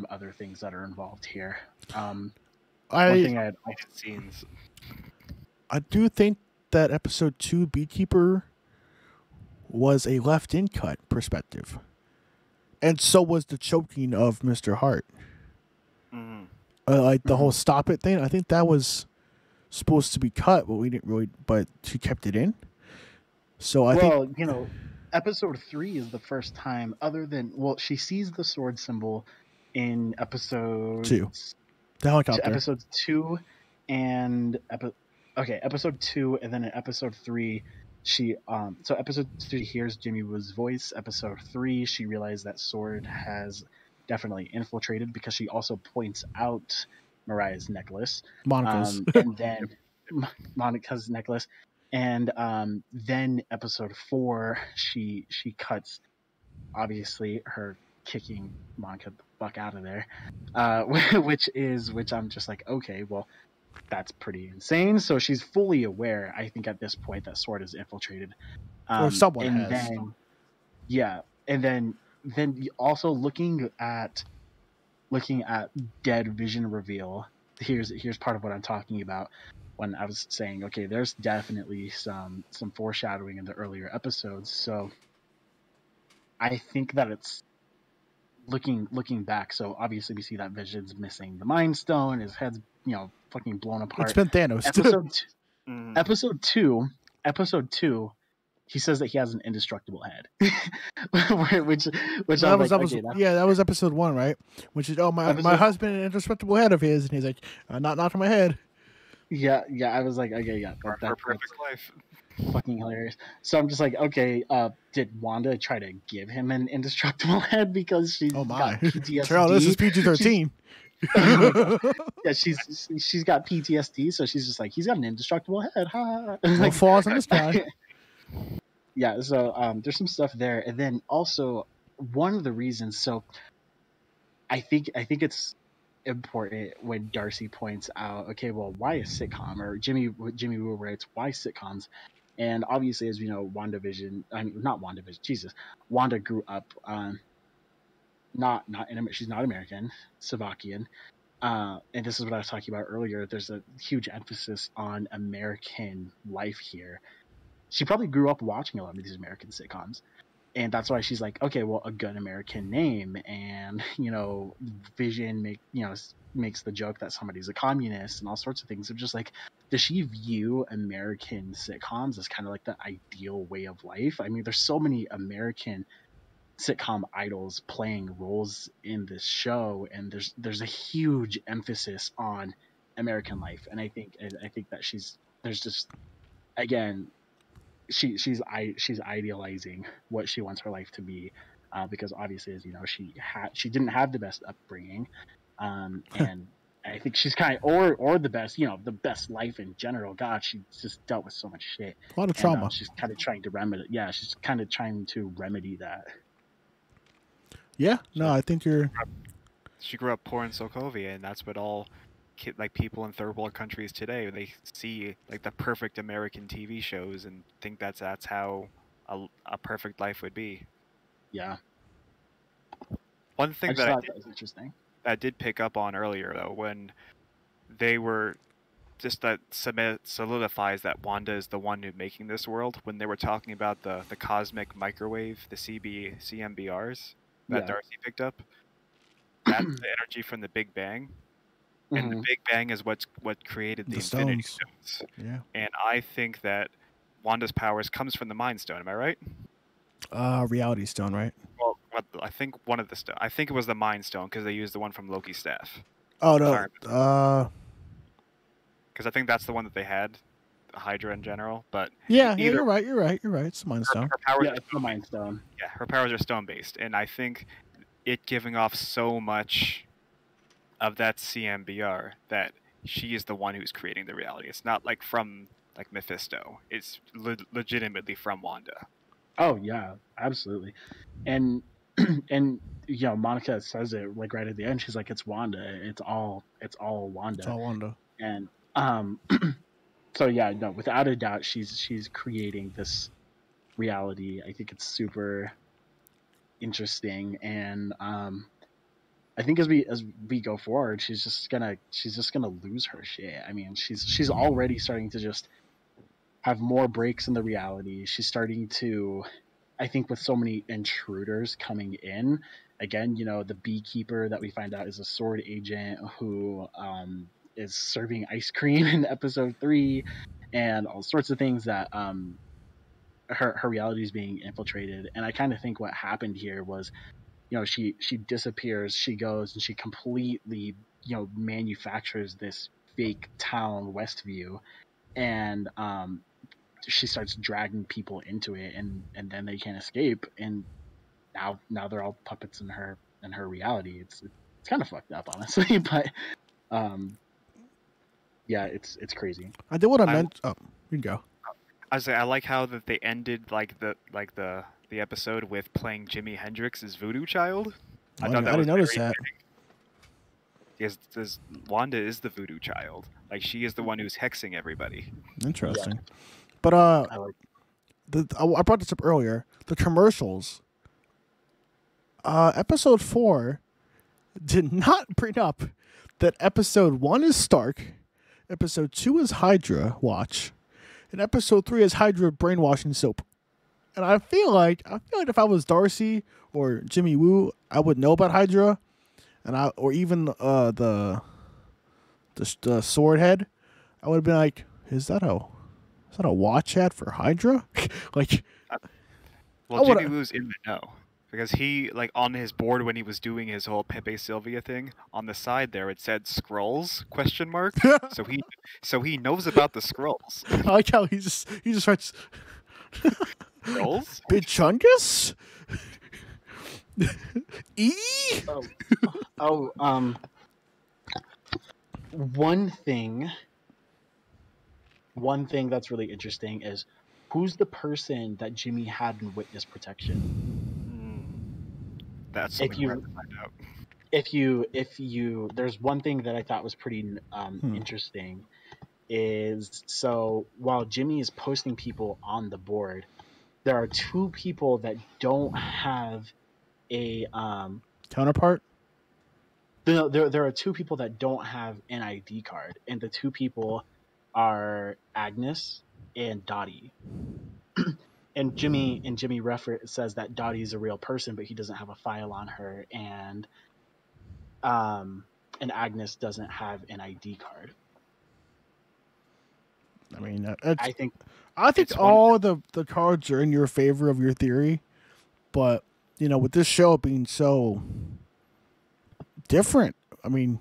other things that are involved here. One thing I do think that episode 2 Beekeeper was a left-in cut perspective, and so was the choking of Mr. Hart. Like the whole stop it thing. I think that was supposed to be cut, but we didn't really. But she kept it in. So I think episode 3 is the first time, other than she sees the sword symbol in episode 2, the helicopter. Episode 2 and episode 2, and then in episode 3, she so episode 2 hears Jimmy Woo's voice. Episode 3, she realized that sword has definitely infiltrated because she also points out Mariah's necklace, Monica's, and then Monica's necklace. And then episode 4, she cuts, obviously, her kicking Monica the fuck out of there, which I'm just like, okay, well, that's pretty insane. So she's fully aware, I think, at this point, that sword is infiltrated. Or someone has. And then also looking at Dead Vision reveal. Here's part of what I'm talking about. When I was saying, okay, there's definitely some foreshadowing in the earlier episodes. So I think that it's looking back. So obviously we see that Vision's missing the Mind Stone. His head's fucking blown apart. It's been Thanos. Episode 2. He says that he has an indestructible head, which that was episode 1, right? Which is my husband an indestructible head of his, and he's like, not from my head. Yeah, I was like, okay, yeah, for perfect life. fucking hilarious. So I'm just like, okay, did Wanda try to give him an indestructible head because she's Oh my, got PTSD? Terrell, this is PG-13. Oh my gosh. Yeah, she's got PTSD, so she's just like, he's got an indestructible head. Ha. No Like, flaws in this guy. yeah, so there's some stuff there, and then also one of the reasons. So I think it's important when Darcy points out, okay, well, why a sitcom? Or Jimmy Woo writes, why sitcoms? And obviously, as we know, not WandaVision. Jesus, Wanda grew up she's not American, Slovakian. And this is what I was talking about earlier. There's a huge emphasis on American life here. She probably grew up watching a lot of these American sitcoms. And that's why she's like, okay, well, a good American name. And, Vision makes the joke that somebody's a communist and all sorts of things. Of just like, does she view American sitcoms as kind of like the ideal way of life? I mean, there's so many American sitcom idols playing roles in this show, and there's a huge emphasis on American life. And I think that there's just, again, she's idealizing what she wants her life to be, because obviously, as you know, she didn't have the best upbringing, and I think she's kind of or the best, the best life in general. God, she just dealt with so much shit, A lot of trauma. And, she's kind of trying to remedy. Yeah, she's kind of trying to remedy that. Yeah, no, I think She grew up poor in Sokovia, and that's what all people in third world countries today, they see like the perfect American TV shows and think that's how a perfect life would be. Yeah. One thing that was interesting. I did pick up on earlier, though, when they were just that solidifies that Wanda is the one who's making this world. When they were talking about the cosmic microwave, the CMBRs that Darcy picked up, that's the energy from the Big Bang. And the Big Bang is what created the Infinity Stones. Yeah. And I think that Wanda's powers comes from the Mind Stone. Am I right? Reality Stone, right? Well, I think one of the stone. I think it was the Mind Stone because they used the one from Loki's staff. Oh no. Because I think that's the one that they had, Hydra in general. But yeah, you're right. It's the Mind Stone. Her powers it's the Mind Stone. Yeah, her powers are stone based, and I think it giving off so much of that CMBR that she is the one who's creating the reality. It's not like from like Mephisto. It's legitimately from Wanda. Oh yeah, absolutely. And Monica says it like right at the end. She's like, "It's Wanda. It's all Wanda." It's all Wanda. And so yeah, no, without a doubt, she's creating this reality. I think it's super interesting, and I think as we go forward, she's just gonna lose her shit. I mean, she's already starting to just have more breaks in the reality. She's starting to, I think, with so many intruders coming in. Again, the beekeeper that we find out is a sword agent who is serving ice cream in episode 3, and all sorts of things that her reality is being infiltrated. And I kind of think what happened here was, she disappears, she goes and she completely, manufactures this fake town, Westview, and she starts dragging people into it, and then they can't escape, and now they're all puppets in her reality. It's kind of fucked up, honestly, but yeah, it's crazy. I did what I meant. Oh, you can go. I like how that they ended the episode with playing Jimi Hendrix's Voodoo Child. I didn't notice that. Yes, Wanda is the Voodoo Child. Like, she is the one who's hexing everybody. Interesting. Yeah. But I brought this up earlier. The commercials. Episode 4 did not bring up that episode 1 is Stark, episode 2 is Hydra Watch, and episode 3 is Hydra brainwashing soap. And I feel like if I was Darcy or Jimmy Woo, I would know about Hydra, or even the sword head. I would have been like, is that a watch ad for Hydra? Like, well, Jimmy Woo's in the know. Because he, like, on his board when he was doing his whole Pepe Sylvia thing, on the side there it said Skrulls ? So he knows about the Skrulls. I like how he just writes Skrulls? Bichungus? E? One thing that's really interesting is who's the person that Jimmy had in witness protection. That's something we have to find out. If you, there's one thing that I thought was pretty interesting is, so while Jimmy is posting people on the board, there are two people that don't have a counterpart. No, there are two people that don't have an ID card, and the two people are Agnes and Dottie. and Jimmy says that Dottie's a real person, but he doesn't have a file on her, and Agnes doesn't have an ID card. I mean, I think all the cards are in your favor of your theory, but you know, with this show being so different, I mean,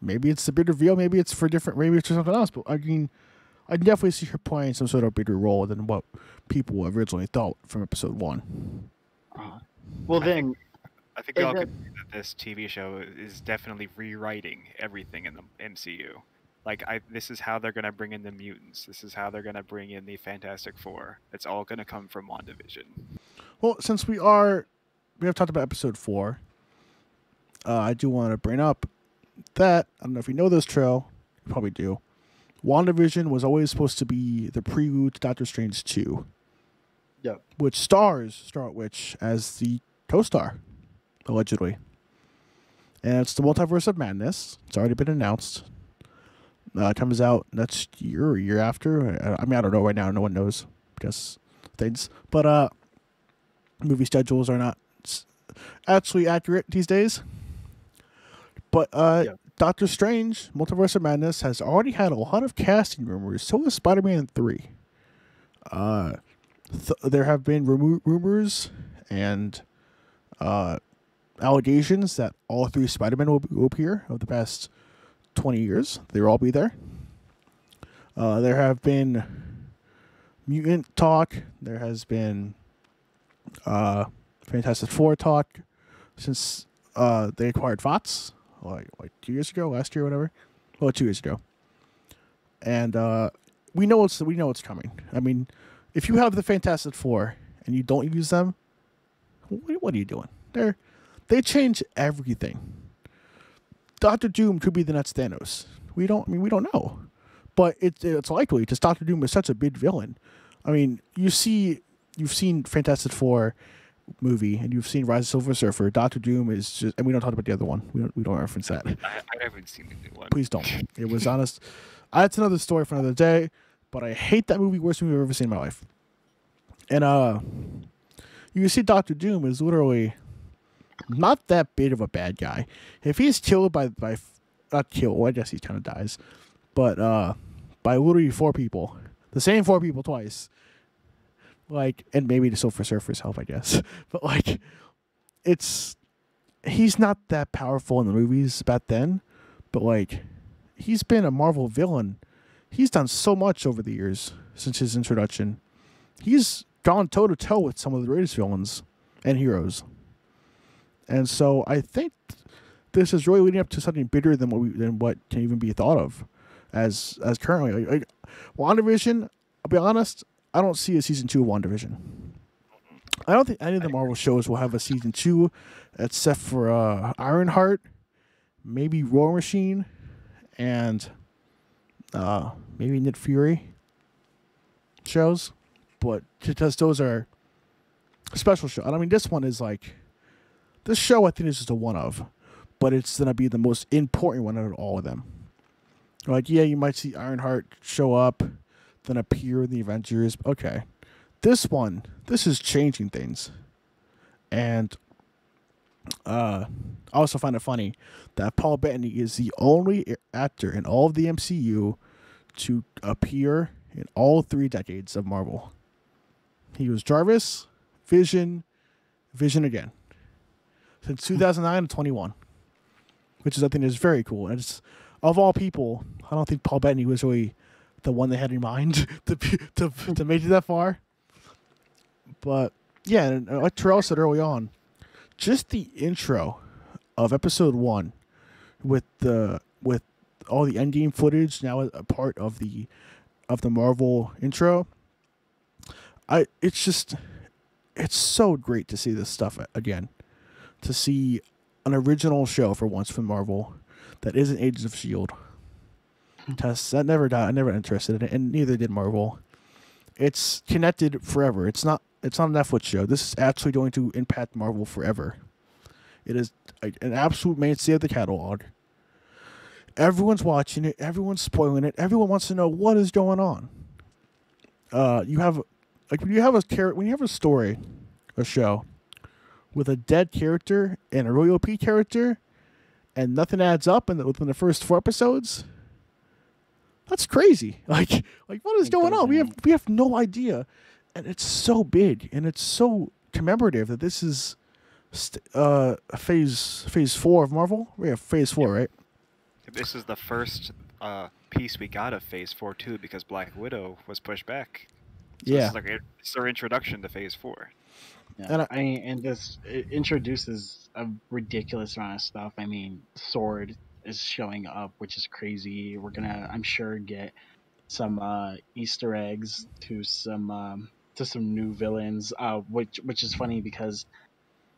maybe it's the big reveal, maybe it's for something else. But I mean, I definitely see her playing some sort of bigger role than what people originally thought from episode 1. Well, then I think we all can agree that this TV show is definitely rewriting everything in the MCU. Like, this is how they're going to bring in the mutants. This is how they're going to bring in the Fantastic Four. It's all going to come from WandaVision. Well, since we have talked about episode 4, I do want to bring up that, I don't know if you know this, Trail, you probably do, WandaVision was always supposed to be the prelude to Doctor Strange 2. Yep. Which stars Scarlet Witch as the co-star, allegedly. And it's the Multiverse of Madness. It's already been announced. It comes out next year or year after. I mean, I don't know right now. No one knows because things. But movie schedules are not actually accurate these days. But Doctor Strange, Multiverse of Madness, has already had a lot of casting rumors. So has Spider-Man 3. There have been rumors and allegations that all 3 Spider-Men will appear over the past 20 years. They'll all be there. There have been mutant talk. There has been Fantastic Four talk since they acquired Fox, like 2 years ago, last year, whatever. Well, 2 years ago. And we know it's coming. I mean, if you have the Fantastic Four and you don't use them, what are you doing? They change everything. Doctor Doom could be the next Thanos. We don't know, but it's likely because Doctor Doom is such a big villain. I mean, you've seen Fantastic Four movie and you've seen Rise of Silver Surfer. Doctor Doom is just, and we don't talk about the other one. We don't reference that. I haven't seen the new one. Please don't. It was honest. That's another story for another day. But I hate that movie. Worst movie I've ever seen in my life. And you see, Doctor Doom is literally not that big of a bad guy. If he's killed by not killed, well, I guess he kind of dies, but by literally 4 people, the same 4 people twice, like, and maybe the Silver Surfer's help, I guess, but like, he's not that powerful in the movies back then, but like, he's been a Marvel villain. He's done so much over the years since his introduction. He's gone toe to toe with some of the greatest villains and heroes. And so I think this is really leading up to something bigger than what can even be thought of as currently. Like, WandaVision, I'll be honest, I don't see a season 2 of WandaVision. I don't think any of the Marvel shows will have a season 2 except for Ironheart, maybe War Machine, and maybe Nick Fury shows. But because those are special shows. I mean, this one is like, this show I think is just a one of, but it's going to be the most important one out of all of them. Like, yeah, you might see Ironheart show up, then appear in the Avengers. Okay. This is changing things. And I also find it funny that Paul Bettany is the only actor in all of the MCU to appear in all 3 decades of Marvel. He was Jarvis, Vision, Vision again. Since 2009 to 21. Which is, I think, is very cool. And it's, of all people, I don't think Paul Bettany was really the one they had in mind to make it that far. But yeah, and like Terrell said early on, just the intro of episode 1 with all the endgame footage now a part of the Marvel intro. It's so great to see this stuff again. To see an original show for once from Marvel that isn't Agents of S.H.I.E.L.D. That never died. I never interested in it, and neither did Marvel. It's connected forever. It's not a Netflix show. This is actually going to impact Marvel forever. It is an absolute mainstay of the catalog. Everyone's watching it. Everyone's spoiling it. Everyone wants to know what is going on. When you have a story, a show with a dead character and a really OP character, and nothing adds up within the first 4 episodes. That's crazy. Like what is going on? We have no idea, and it's so big and it's so commemorative that this is phase 4 of Marvel. We have phase 4, right? This is the first piece we got of phase 4 too, because Black Widow was pushed back. So yeah, it's our introduction to phase 4. Yeah. And it introduces a ridiculous amount of stuff. I mean, Sword is showing up, which is crazy. We're gonna, I'm sure, get some Easter eggs to some new villains. Which is funny because,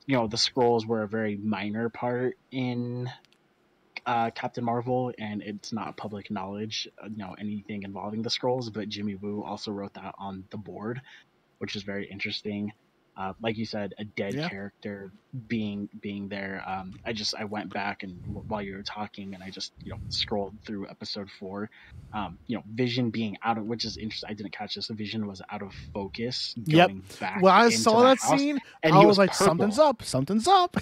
you know, the Skrulls were a very minor part in Captain Marvel, and it's not public knowledge, anything involving the Skrulls. But Jimmy Woo also wrote that on the board, which is very interesting. Like you said, a dead character being there. I went back and while you were talking, and I just scrolled through episode 4. Vision being out of, which is interesting. I didn't catch this. Vision was out of focus. Going back when I saw that scene, and I was like, purple. something's up.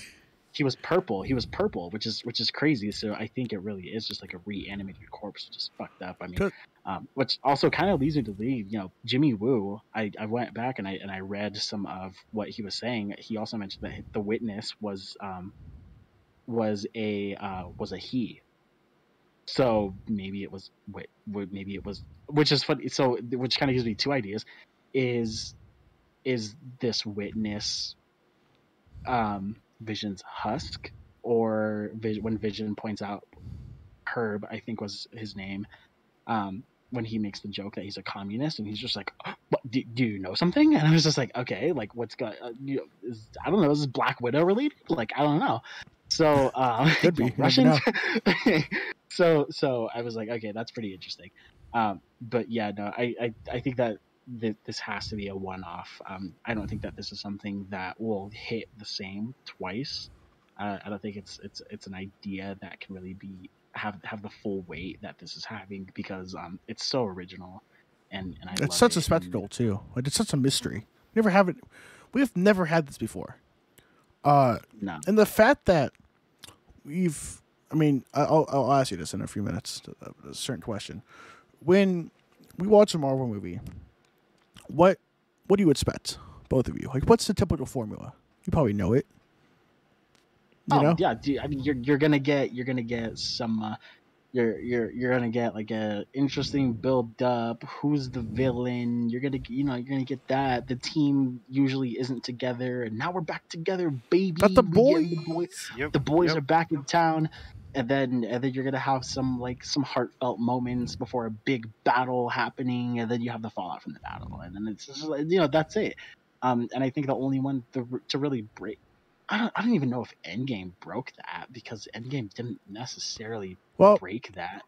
He was purple, which is crazy. So I think it really is just like a reanimated corpse, just fucked up. I mean, which also kind of leads me to believe, Jimmy Woo. I went back and I read some of what he was saying. He also mentioned that the witness was a he. So maybe it was which is funny. So which kind of gives me 2 ideas. Is this witness Vision's husk, or when Vision points out Herb, I think was his name, when he makes the joke that he's a communist, and he's just like, oh, what, do you know something? And I was just like, okay, like what's going? I don't know. Is this Black Widow related? Like I don't know. So could be Russian. So I was like, okay, that's pretty interesting. But yeah, no, I think that this has to be a one-off. I don't think that this is something that will hit the same twice. I don't think it's an idea that can really have the full weight that this is having, because it's so original, and it's such a spectacle too. Like it's such a mystery. We have never had this before. No. And the fact that I'll ask you this in a few minutes. A certain question. When we watch a Marvel movie, what do you expect, both of you? Like, what's the typical formula? You probably know it. You know? Yeah. I mean, you're gonna get some. You're gonna get like a interesting build up. Who's the villain? You're gonna get that. The team usually isn't together, and now we're back together, baby. But the boys. The boys are back in town. And then you're gonna have some heartfelt moments before a big battle happening, and then you have the fallout from the battle, and then it's just, that's it. And I think the only one to really break, I don't even know if Endgame broke that, because Endgame didn't necessarily break that.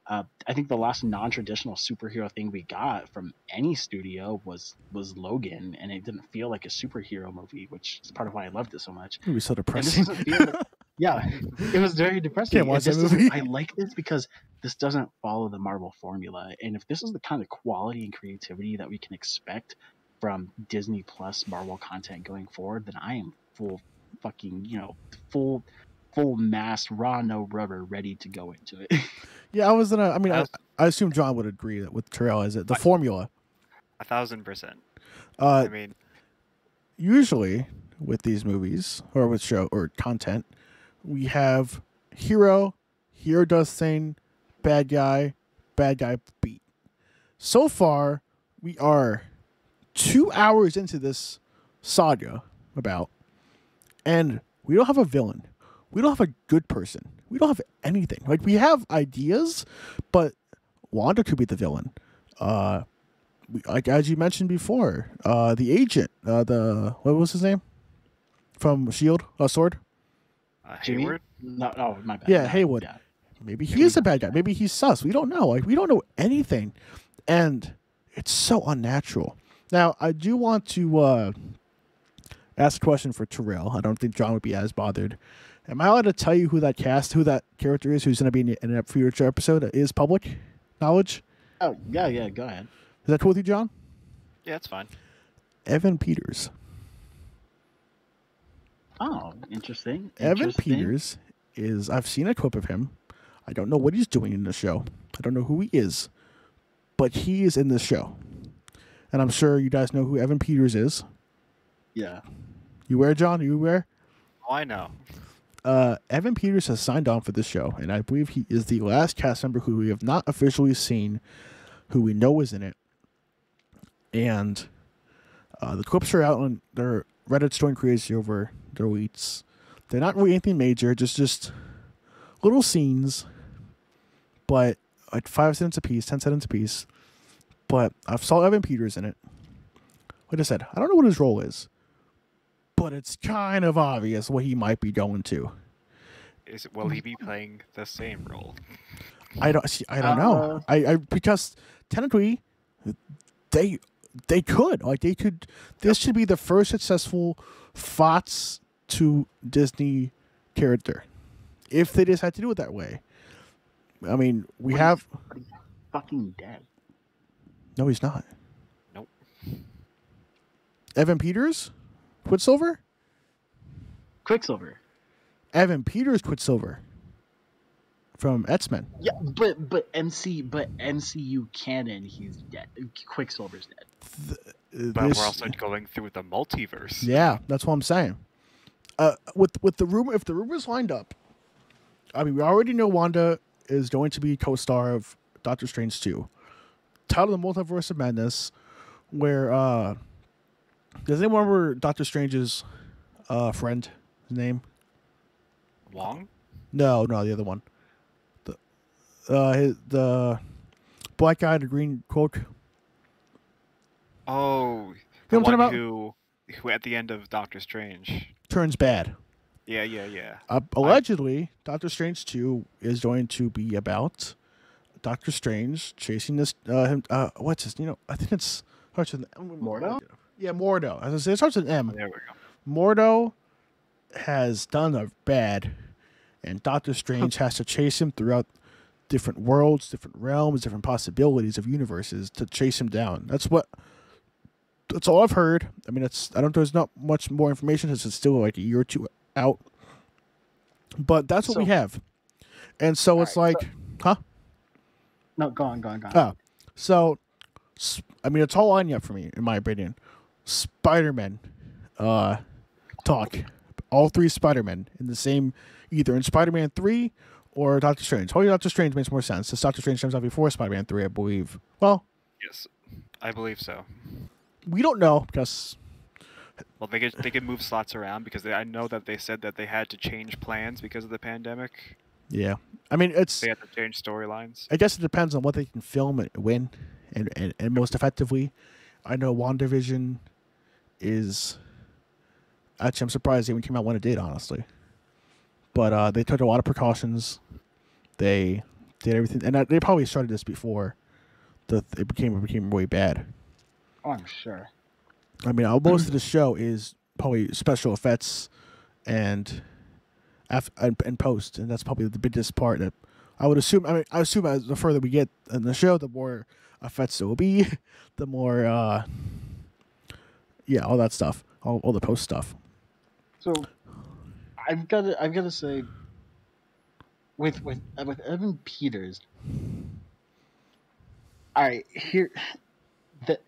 I think the last non-traditional superhero thing we got from any studio was Logan, and it didn't feel like a superhero movie, which is part of why I loved it so much. It was so depressing. Yeah, it was very depressing. Can't watch that movie. I like this because this doesn't follow the Marvel formula, and if this is the kind of quality and creativity that we can expect from Disney Plus Marvel content going forward, then I am full mass, raw, no rubber, ready to go into it. Yeah, I assume John would agree that with Terrell, is it the formula? 1,000%. I mean, usually with these movies or with show or content. We have hero does thing, bad guy beat. So far, we are 2 hours into this saga and we don't have a villain. We don't have a good person. We don't have anything. Like, we have ideas, but Wanda could be the villain. Like, as you mentioned before, the agent, what was his name? From S.H.I.E.L.D., Sword? Hayward? No, oh, my bad. Yeah, No, Haywood. yeah. Maybe he is a bad guy. Maybe he's sus. We don't know. Like, we don't know anything. And it's so unnatural. Now, I do want to ask a question for Terrell. I don't think John would be as bothered. Am I allowed to tell you who that character is who's going to be in a future episode? Is public knowledge? Oh, yeah, go ahead. Is that cool with you, John? Yeah, it's fine. Evan Peters. Oh, interesting. Evan Peters is, I've seen a clip of him. I don't know what he's doing in the show. I don't know who he is, but he is in this show. And I'm sure you guys know who Evan Peters is. Yeah. You aware, John? Are you aware? Oh, I know. Evan Peters has signed on for this show, and I believe he is the last cast member who we have not officially seen, who we know is in it. And the clips are out on their Reddit's going crazy over their tweets. They're not really anything major, just little scenes, but like 5 seconds apiece, 10 seconds apiece. But I've saw Evan Peters in it. Like I said, I don't know what his role is, but it's kind of obvious what he might be going to. Will he be playing the same role? I don't know. Because technically, they could. This should be the first successful Fox to Disney character, if they decide to do it that way. I mean, we have. He's fucking dead. No, he's not. Nope. Evan Peters, Quicksilver. Evan Peters, Quicksilver. From X-Men. Yeah, but MCU canon, he's dead. Quicksilver's dead. But we're also going through the multiverse. Yeah, that's what I'm saying. With the rumor, if the rumors lined up, I mean, we already know Wanda is going to be co-star of Doctor Strange 2. Title of the Multiverse of Madness, where does anyone remember Doctor Strange's friend? His name? Wong? No, the other one. The black guy in the green cloak. Oh, You know the what I'm one talking who at the end of Doctor Strange turns bad. Yeah. Allegedly, Doctor Strange 2 is going to be about Doctor Strange chasing this. What's his? I think it's starts with Mordo. Yeah, Mordo. As I say, it starts with M. There we go. Mordo has done a bad, and Doctor Strange has to chase him throughout different worlds, different realms, different possibilities of universes to chase him down. That's all I've heard. I mean, there's not much more information since it's still like a year or two out. But that's what we have. And so it's right, like, huh? No, go on. So, I mean, it's all lining up for me, in my opinion. Spider-Man talk. All 3 Spider-Men in the same, either in Spider-Man 3 or Doctor Strange. Holy Doctor Strange makes more sense. Since Doctor Strange comes out before Spider-Man 3, I believe. Well, Yes, I believe so. we don't know because... Well, they could move slots around because I know that they said that they had to change plans because of the pandemic. Yeah. I mean, They had to change storylines. I guess it depends on what they can film and win and most effectively. I know WandaVision is... Actually, I'm surprised they even came out when it did, honestly. But they took a lot of precautions. They did everything. And they probably started this before it became really bad. Oh, I'm sure. I mean, most of the show is probably special effects and post, and that's probably the biggest part. That I would assume. I mean, I assume as the further we get in the show, the more effects there will be, the more, all that stuff, all the post stuff. So, I've got to say, with Evan Peters, all right, here.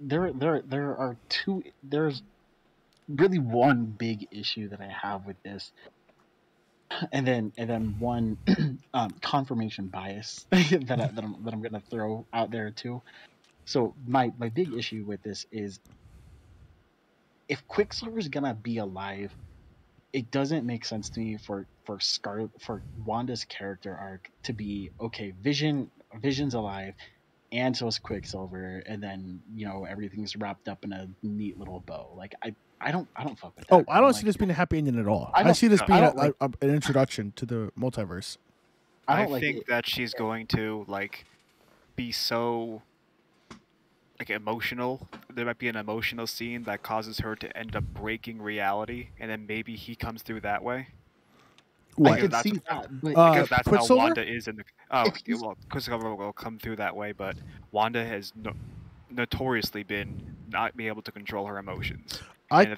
There are two. There's really one big issue that I have with this, and then one confirmation bias that I'm gonna throw out there too. So my big issue with this is, if Quicksilver's gonna be alive, it doesn't make sense to me for Wanda's character arc to be, okay, Vision's alive, and so is Quicksilver, and then everything's wrapped up in a neat little bow. Like I don't fuck with that. Oh, I don't man. see Like, this being a happy ending at all. I I don't- see this I being don't like- an introduction to the multiverse. I I don't like think it. that she's going to like be so like emotional. There might be an emotional scene that causes her to end up breaking reality, and then maybe he comes through that way. I What? could that's- see that, but Because that's how Quicksilver? Wanda is in the. Oh, If he's- well, Quicksilver will come through that way, but Wanda has notoriously been not be able to control her emotions. I- And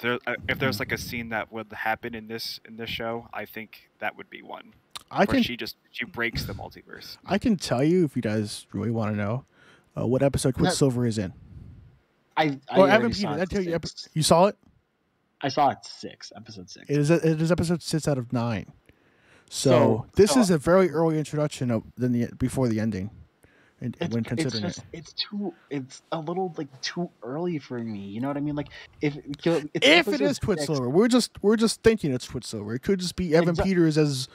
if there's like a scene that would happen in this show, I think that would be one. I Where can she breaks the multiverse. I can tell you if you guys really want to know what episode Quicksilver is in. I Or already Evan saw Peters. it I tell you, six. you saw it. I saw it episode 6. It is episode 6 out of 9. So So- this so- is a very early introduction of before the ending, and when It's considering just it's a little like too early for me. You know what I mean? Like if it's if it episode is 6, Quicksilver, we're just thinking it's Quicksilver. It could just be Evan Exa- Peters as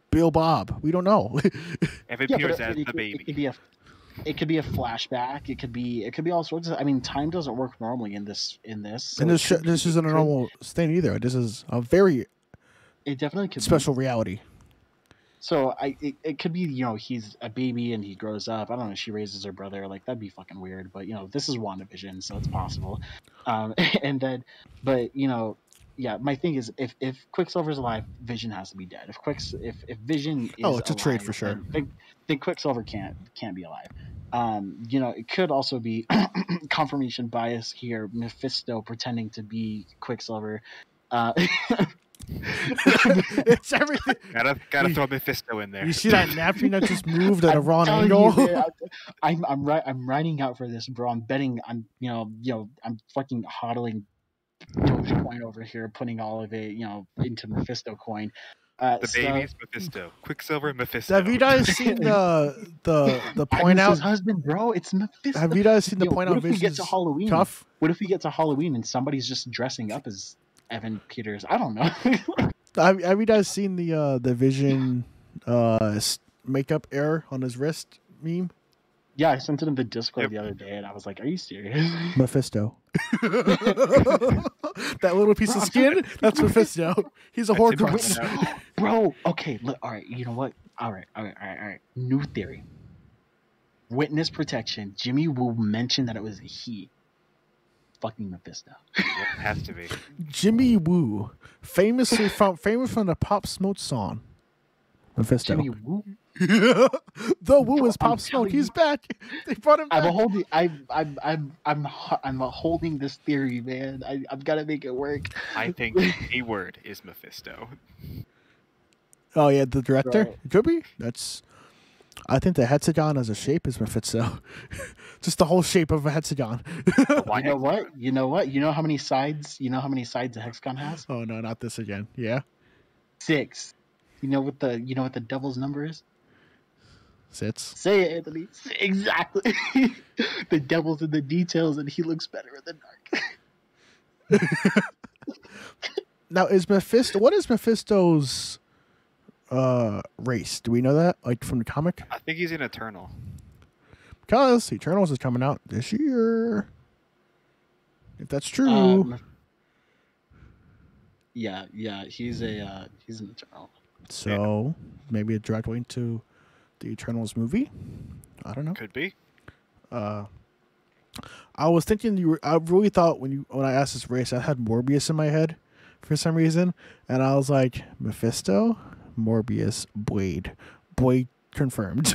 Bill Bob. We don't know. Evan Yeah, Peters but as the it baby. could be a flashback. It could be all sorts of. I mean, time doesn't work normally in this. So and this it isn't a could- normal thing either. This is a very It definitely could special reality. So it could be, he's a baby and he grows up. I don't know. She raises her brother. Like, that'd be fucking weird. But this is WandaVision, so it's possible. And then, but yeah. My thing is, if Quicksilver's alive, Vision has to be dead. If Vision is Oh, it's a trade alive, for sure. then Quicksilver can't be alive. It could also be confirmation bias here. Mephisto pretending to be Quicksilver. It's everything. Gotta throw Mephisto in there. You see that napkin that just moved at a I'm wrong telling angle? you, man, I'm writing out for this, bro. I'm betting. I'm fucking hodling Dogecoin over here, putting all of it, into Mephisto coin. The baby's Mephisto. Quicksilver Mephisto. Have you guys seen the I'm point out? his husband, bro. It's Mephisto. Have you guys seen the Yo, point what out if we get to Vision's Halloween? cuff? What if we get to Halloween and somebody's just dressing up as Evan Peters? I don't know. Have you guys seen the Vision makeup error on his wrist meme? Yeah, I sent it in the Discord Yep. the other day, and I was like, "Are you serious?" Mephisto. That little piece of skin, that's Mephisto. He's a That's him Horcrux. coming out. Bro, okay, look, all right, you know what? All right. New theory. Witness protection. Jimmy will mention that it was he. Fucking Mephisto. Yep, has to be. Jimmy Woo, famous from the Pop Smoke song. Mephisto. Jimmy Woo. The Woo is I'm Pop Smoke. telling He's you. back. They brought him back. I'm holding this theory, man. I've got to make it work. I think the A word is Mephisto. Oh yeah, the director. Bro. It could be. I think the hexagon as a shape is Mephisto. Just the whole shape of a hexagon. Why You know what? You know what? You know how many sides? You know how many sides a hexagon has? Oh no, not this again. Yeah, 6. You know what the devil's number is? sits. Say it, Anthony. Exactly. The devil's in the details, and he looks better in the dark. Now is Mephisto? What is Mephisto's race? Do we know that? Like from the comic? I think he's an Eternal. Because Eternals is coming out this year. If that's true. Yeah, he's an Eternal. So maybe a direct link to the Eternals movie. I don't know. Could be. I was thinking I really thought when I asked this race, I had Morbius in my head for some reason, and I was like, Mephisto, Morbius, Blade confirmed,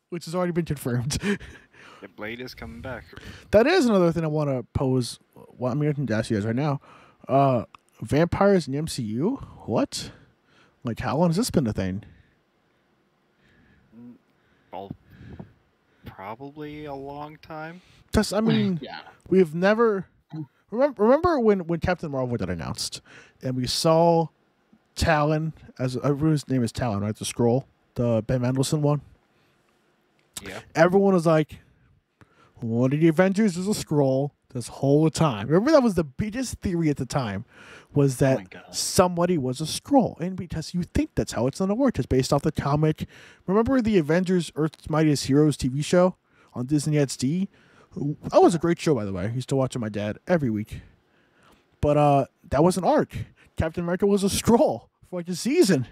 which has already been confirmed. The Blade is coming back. That is another thing I want to pose. Well, I mean, I can ask you guys right now. Vampires in the MCU? What? Like, how long has this been a thing? Well, probably a long time. Just, I mean, Yeah. we've never. Remember when Captain Marvel got announced, and we saw Talon as everyone's name is Talon, right? The Skrull, the Ben Mendelsohn one. Yeah. Everyone was like, one of the Avengers is a Skrull this whole time. Remember, that was the biggest theory at the time, was that somebody was a Skrull. And because you think that's how it's going to work. It's based off the comic. Remember the Avengers Earth's Mightiest Heroes TV show on Disney XD? That was a great show, by the way. I used to watch it with my dad every week. But that was an arc. Captain America was a Skrull for like a season.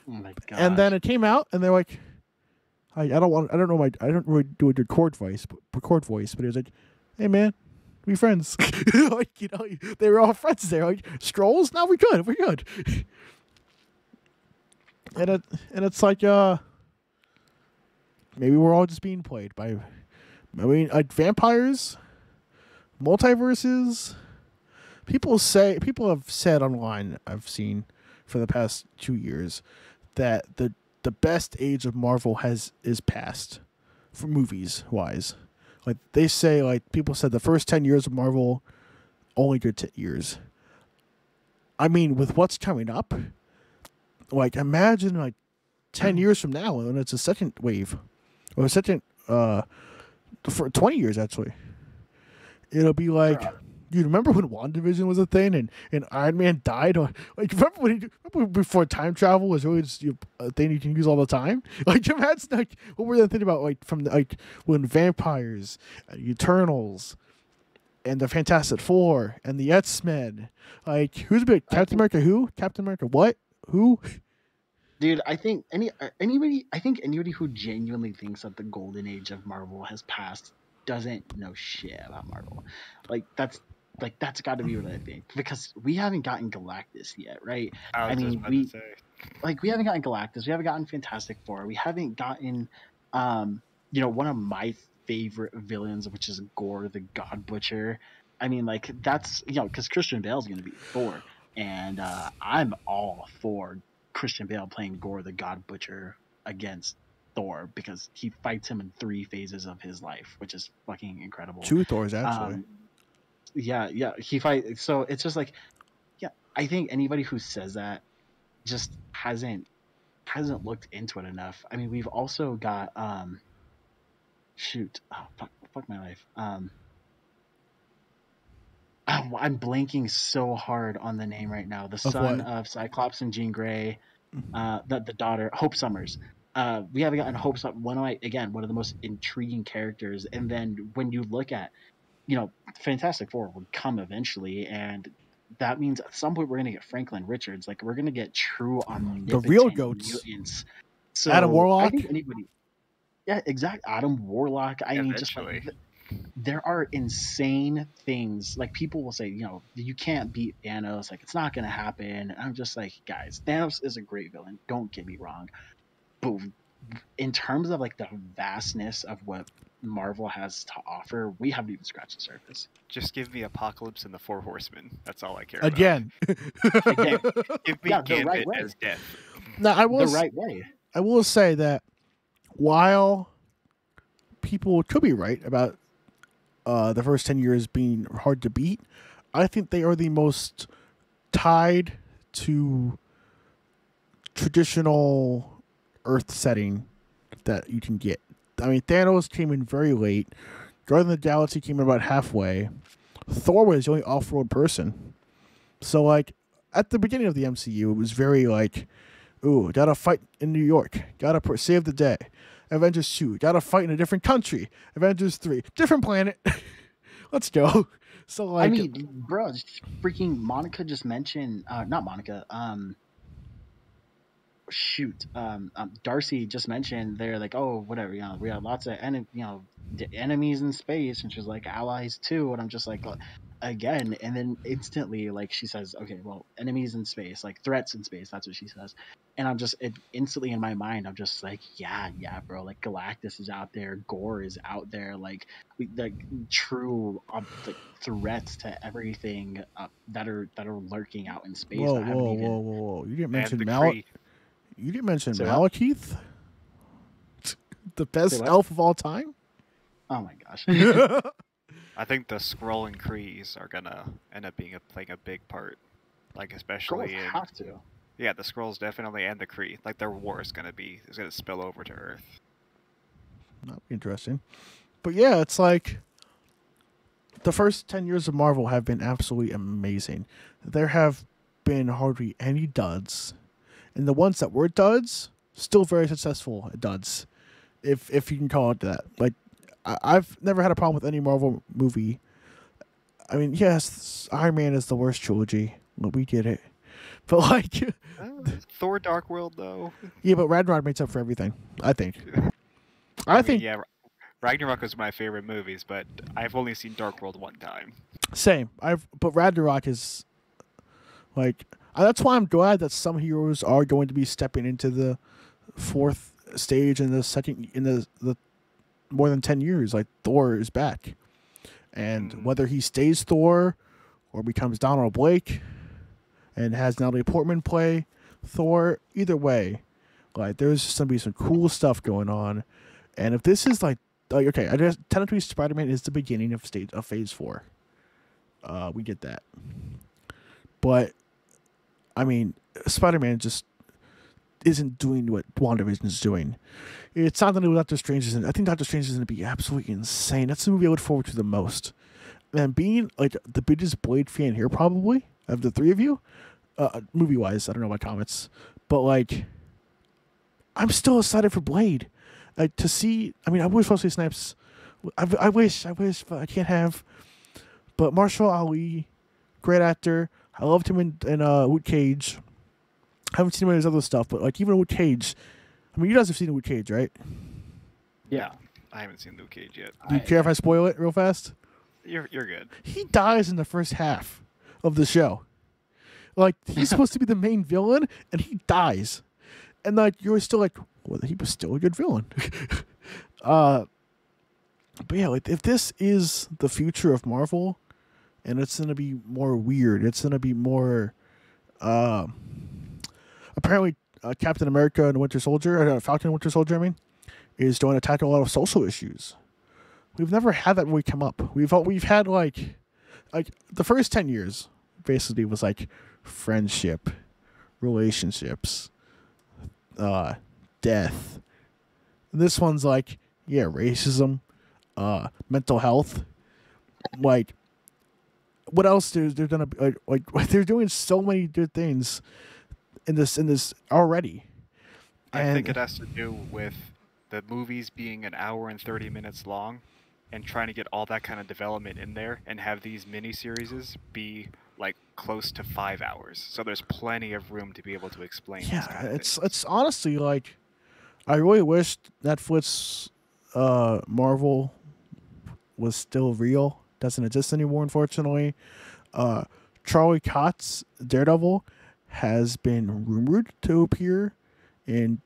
Oh my god! And then it came out, and they're like, I don't really do a record voice, but it was like, hey man, we friends. Like, you know, they were all friends there. Like, Skrulls? No, we're good. And it's like maybe we're all just being played by, like vampires, multiverses. People have said online, I've seen for the past 2 years, that the best age of Marvel is past for movies wise. Like they say, like people said the first 10 years of Marvel, only good 10 years. I mean, with what's coming up, like imagine like 10 years from now and it's a second wave, or a second for 20 years actually. It'll be like, you remember when WandaVision was a thing and Iron Man died? Or, like, remember before time travel was really just a thing you can use all the time? Like, imagine like what were they thinking about, like from like when vampires, Eternals, and the Fantastic Four and the X-Men. Like, who's big? Captain America? Who? Captain America? What? Who? Dude, I think anybody who genuinely thinks that the golden age of Marvel has passed doesn't know shit about Marvel. Like that's got to be what I think, because we haven't gotten Galactus yet, right? I mean, we haven't gotten Galactus, we haven't gotten Fantastic Four, we haven't gotten one of my favorite villains, which is Gore the God Butcher. I mean, like that's because Christian Bale's going to be Thor, and I'm all for Christian Bale playing Gore the God Butcher against Thor, because he fights him in 3 phases of his life, which is fucking incredible. 2 Thors actually. He fight. So it's just like, I think anybody who says that just hasn't looked into it enough. I mean, we've also got fuck my life. I'm blanking so hard on the name right now. The son of Cyclops and Jean Grey, the daughter, Hope Summers. We haven't gotten Hope Summers, one of the most intriguing characters. And then when you look at, Fantastic Four would come eventually, and that means at some point we're going to get Franklin Richards. Like, we're going to get true omnipotent the real goats. Mutants. So Adam Warlock. I think anybody. Yeah, exactly. Adam Warlock. I mean, just like, there are insane things. Like, people will say, you can't beat Thanos. Like, it's not going to happen. And I'm just like, guys, Thanos is a great villain. Don't get me wrong. But in terms of like the vastness of what Marvel has to offer, we haven't even scratched the surface. Just give me Apocalypse and the 4 Horsemen. That's all I care Again. about. Give me Gambit as death. Now, the right way. I will say that while people could be right about the first 10 years being hard to beat, I think they are the most tied to traditional Earth setting that you can get. I mean, Thanos came in very late. Guardians of the Galaxy came in about halfway. Thor was the only off-road person. So, like, at the beginning of the MCU, it was very like, ooh, gotta fight in New York. Gotta save the day. Avengers 2, gotta fight in a different country. Avengers 3, different planet. Let's go. So, like, I mean, bro, freaking Monica just mentioned, not Monica, Darcy just mentioned, they're like, oh, whatever, we have lots of enemies in space, and she's like, allies too, and I'm just like, again, and then instantly, like, she says, okay, well, enemies in space, like threats in space, that's what she says, and I'm just instantly in my mind, I'm just like, yeah, bro, like Galactus is out there, Gore is out there, like true threats to everything that are lurking out in space. Whoa! You didn't mention You didn't mention Malekith, the best elf of all time. Oh my gosh! I think the Skrull and Krees are gonna end up playing a big part, like Girls especially in have to. yeah, the Skrulls definitely, and the Kree. Like their war is gonna spill over to Earth. That'd be interesting. But yeah, it's like the first 10 years of Marvel have been absolutely amazing. There have been hardly any duds. And the ones that were duds, still very successful duds. If you can call it that. Like, I've never had a problem with any Marvel movie. I mean, yes, Iron Man is the worst trilogy. Well, we get it. But like Thor: Dark World, though. yeah, but Ragnarok makes up for everything, I think. I think mean, yeah, Ragnarok was my favorite movies, but I've only seen Dark World one time. same. But Ragnarok is like that's why I'm glad that some heroes are going to be stepping into the fourth stage in the more than 10 years. Like Thor is back, and whether he stays Thor or becomes Donald Blake and has Natalie Portman play Thor, either way, like there's just gonna be some cool stuff going on. And if this is like okay, I guess technically Spider-Man is the beginning of phase 4. We get that, but I mean, Spider-Man just isn't doing what WandaVision is doing. It's not that Doctor Strange isn't. I think Doctor Strange is going to be absolutely insane. That's the movie I look forward to the most. And being like the biggest Blade fan here, probably of the three of you, movie-wise, I don't know about comics, but like, I'm still excited for Blade. To see. I mean, I wish Wesley Snipes. I wish, but I can't have. But Marshall Ali, great actor. I loved him in Luke Cage. I haven't seen him in his other stuff, but like even Luke Cage. I mean, you guys have seen Luke Cage, right? Yeah, I haven't seen Luke Cage yet. Do you care if I spoil it real fast? You're good. He dies in the first half of the show. Like he's supposed to be the main villain, and he dies, and like you're still like, well, he was still a good villain. But yeah, like if this is the future of Marvel, and it's gonna be more weird, it's gonna be more. Apparently, Captain America and Winter Soldier, Falcon and Winter Soldier, I mean, is going to tackle a lot of social issues. We've never had that really come up. We've had like the first 10 years basically was like friendship, relationships, death. And this one's like racism, mental health. Like, what else? They're gonna be like they're doing so many good things in this already. I think it has to do with the movies being an hour and 30 minutes long, and trying to get all that kind of development in there, and have these mini-series be like close to 5 hours. So there's plenty of room to be able to explain. Yeah, this kind of it's honestly like I really wish Netflix, Marvel was still real. Doesn't exist anymore, unfortunately. Charlie Cott's Daredevil has been rumored to appear in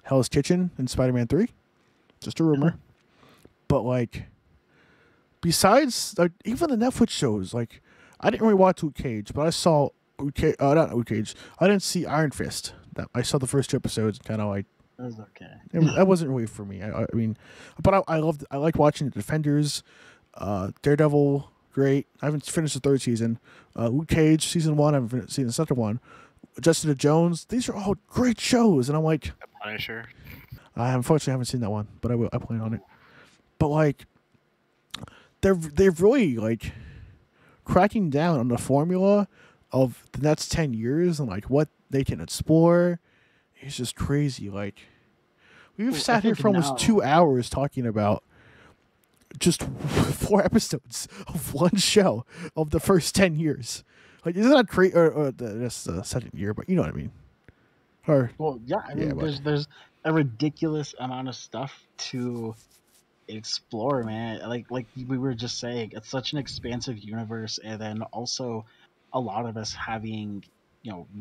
Hell's Kitchen in Spider-Man 3. Just a rumor. But like, besides like even the Netflix shows, like I didn't really watch Luke Cage, but I saw not Luke Cage. I didn't see Iron Fist. I saw the first 2 episodes and kind of like. That was okay. That wasn't really for me. I mean, but I like watching the Defenders, Daredevil. Great. I haven't finished the 3rd season. Luke Cage season 1. I haven't seen the 2nd one. Jessica Jones. These are all great shows, and I'm like, The Punisher. I unfortunately haven't seen that one, but I plan on it. But like, they've really like cracking down on the formula of the next 10 years and like what they can explore. It's just crazy. Like, we've sat here for almost 2 hours talking about just 4 episodes of one show of the first 10 years. Like, isn't that crazy? Or that's the 2nd year, but you know what I mean. Or well, yeah. I mean, there's a ridiculous amount of stuff to explore, man. Like we were just saying, it's such an expansive universe, and then also a lot of us having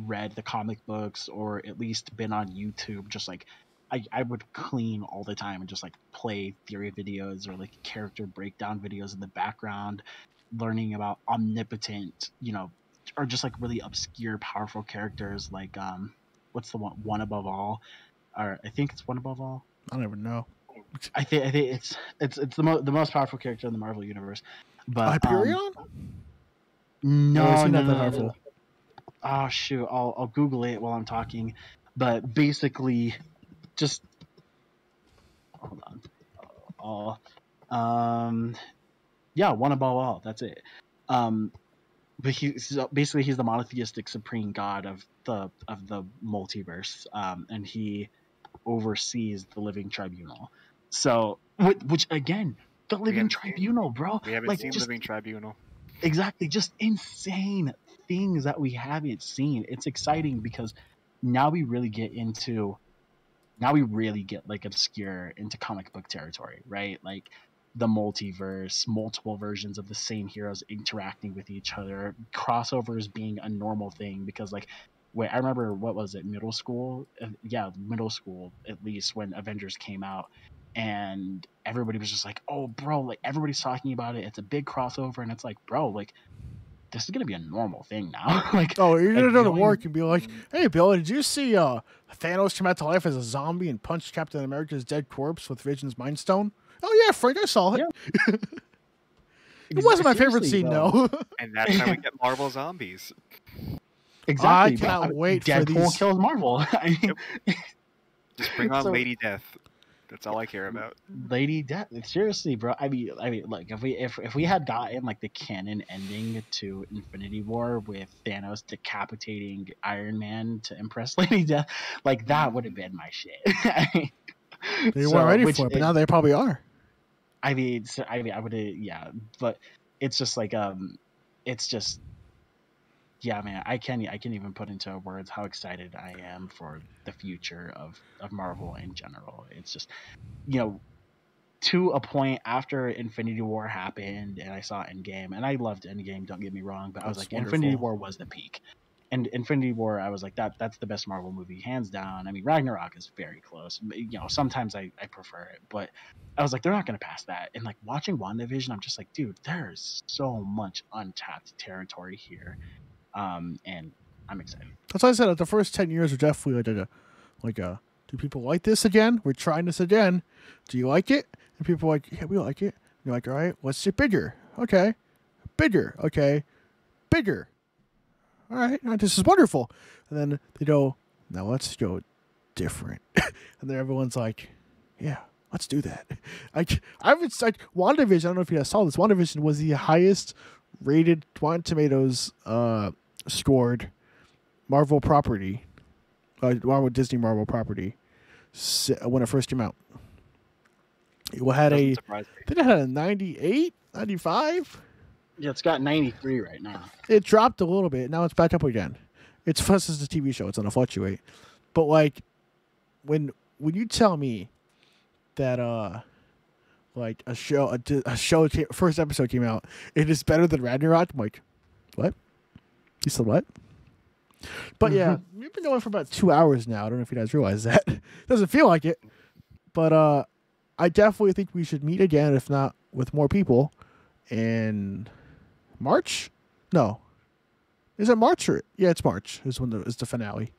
read the comic books or at least been on YouTube. Just like I would clean all the time and just like play theory videos or like character breakdown videos in the background, learning about omnipotent, or just like really obscure, powerful characters like what's the one Above All, or I think it's One Above All. I don't even know. I think it's the most powerful character in the Marvel universe. But Hyperion? no, is he not that no. powerful? Oh shoot, I'll Google it while I'm talking. But basically, just hold on. Yeah, one above all. That's it. But he's the monotheistic supreme god of the multiverse, and he oversees the living tribunal. So, which again, the living tribunal, bro. We haven't seen Living Tribunal. Exactly, just insane things that we haven't seen. It's exciting because now we really get like obscure into comic book territory, right? Like the multiverse, multiple versions of the same heroes interacting with each other, crossovers being a normal thing. Because like, wait, I remember, what was it, middle school? Middle school, at least, when Avengers came out, and everybody was just like, oh bro, like everybody's talking about it, it's a big crossover, and it's like, bro, like this is gonna be a normal thing now. Like, oh, you're gonna like, go to work and be like, hey Bill, did you see Thanos come out to life as a zombie and punch Captain America's dead corpse with Vision's Mind Stone? Oh yeah, Frank, I saw it. Yeah. It wasn't my favorite Seriously, scene though. though. And that's how we get Marvel zombies. Exactly. I cannot wait for Deadpool these. kills Marvel. I mean, Just bring on So- Lady Death. That's all I care about. Lady Death. Seriously, bro. I mean, look, if we had gotten like the canon ending to Infinity War with Thanos decapitating Iron Man to impress Lady Death, like that would have been my shit. They weren't ready for it, but now they probably are. I mean, I would, yeah, but it's just like, it's just, yeah, man, I can't even put into words how excited I am for the future of Marvel in general. It's just, to a point after Infinity War happened and I saw Endgame, and I loved Endgame, don't get me wrong, but I was like, wonderful. Infinity War was the peak. And Infinity War, I was like, that's the best Marvel movie, hands down. I mean, Ragnarok is very close. Sometimes I prefer it, but I was like, they're not going to pass that. And like watching WandaVision, I'm just like, dude, there's so much untapped territory here. And I'm excited. That's why I said the first 10 years are definitely do people like this again? We're trying this again. Do you like it? And people are like, yeah, we like it. And you're like, all right, let's get bigger. Okay. Bigger. Okay. Bigger. All right, this is wonderful. And then they go, now let's go different. And then everyone's like, yeah, let's do that. I would like WandaVision. I don't know if you guys saw this. WandaVision was the highest rated Rotten Tomatoes scored Marvel property, Disney Marvel property when it first came out. It had I think it had a 98, 95. Yeah, it's got 93 right now. It dropped a little bit. Now it's back up again. It's this is a TV show. It's going to fluctuate. But like when you tell me that like a show first episode came out, it is better than Ragnarok, I'm like, what? You said what? But yeah, we've been going for about 2 hours now. I don't know if you guys realize that. Doesn't feel like it. But I definitely think we should meet again, if not with more people, in March? No. Is it March or? Yeah, it's March. Is when is the finale.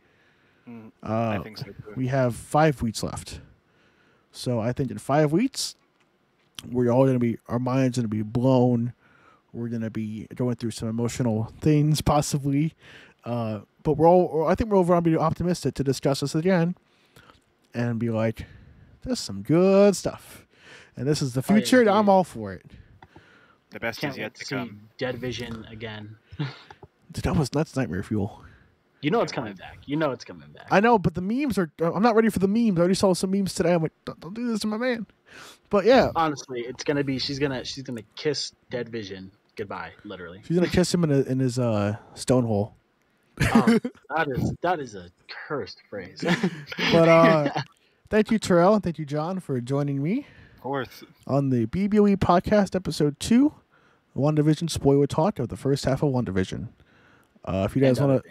I think so too. We have 5 weeks left. So I think in 5 weeks, we're all going to be, our minds going to be blown. We're going to be going through some emotional things possibly. But I think we're overall be optimistic to discuss this again and be like, there's some good stuff. And this is the future, and I'm all for it. The best Can't is yet wait to to see come. Dead Vision again. Dude, that's nightmare fuel. You know it's coming back. I know, but the memes are. I'm not ready for the memes. I already saw some memes today. I'm like, don't do this to my man. But yeah, Honestly, it's gonna be she's gonna kiss Dead Vision goodbye, literally. she's gonna kiss him in his stone hole. That is a cursed phrase. But thank you, Terrell, and thank you, John, for joining me Of course. on the BBOE Podcast, Episode 2, WandaVision spoiler talk of the first half of WandaVision. If you guys want to,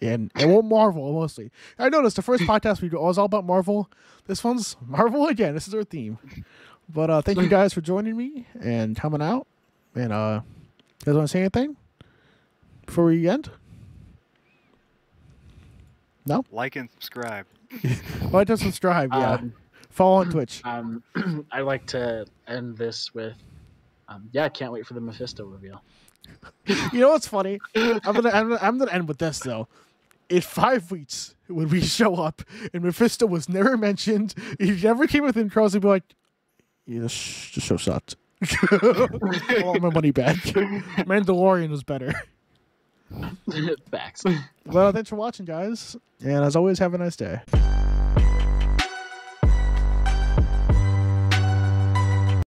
and won't Marvel mostly. I noticed the first podcast we do was all about Marvel. This one's Marvel again. This is our theme. But thank you guys for joining me and coming out. And you guys want to say anything before we end? No? Like and subscribe. Like and subscribe, yeah. Follow on Twitch. I like to end this with, I can't wait for the Mephisto reveal. You know what's funny? I'm gonna end with this though. In 5 weeks, when we show up and Mephisto was never mentioned, he never came within Crows, he'd be like, "Yeah, this show sucked. I want my money back. Mandalorian was better." Facts. Well, thanks for watching, guys, and as always, have a nice day.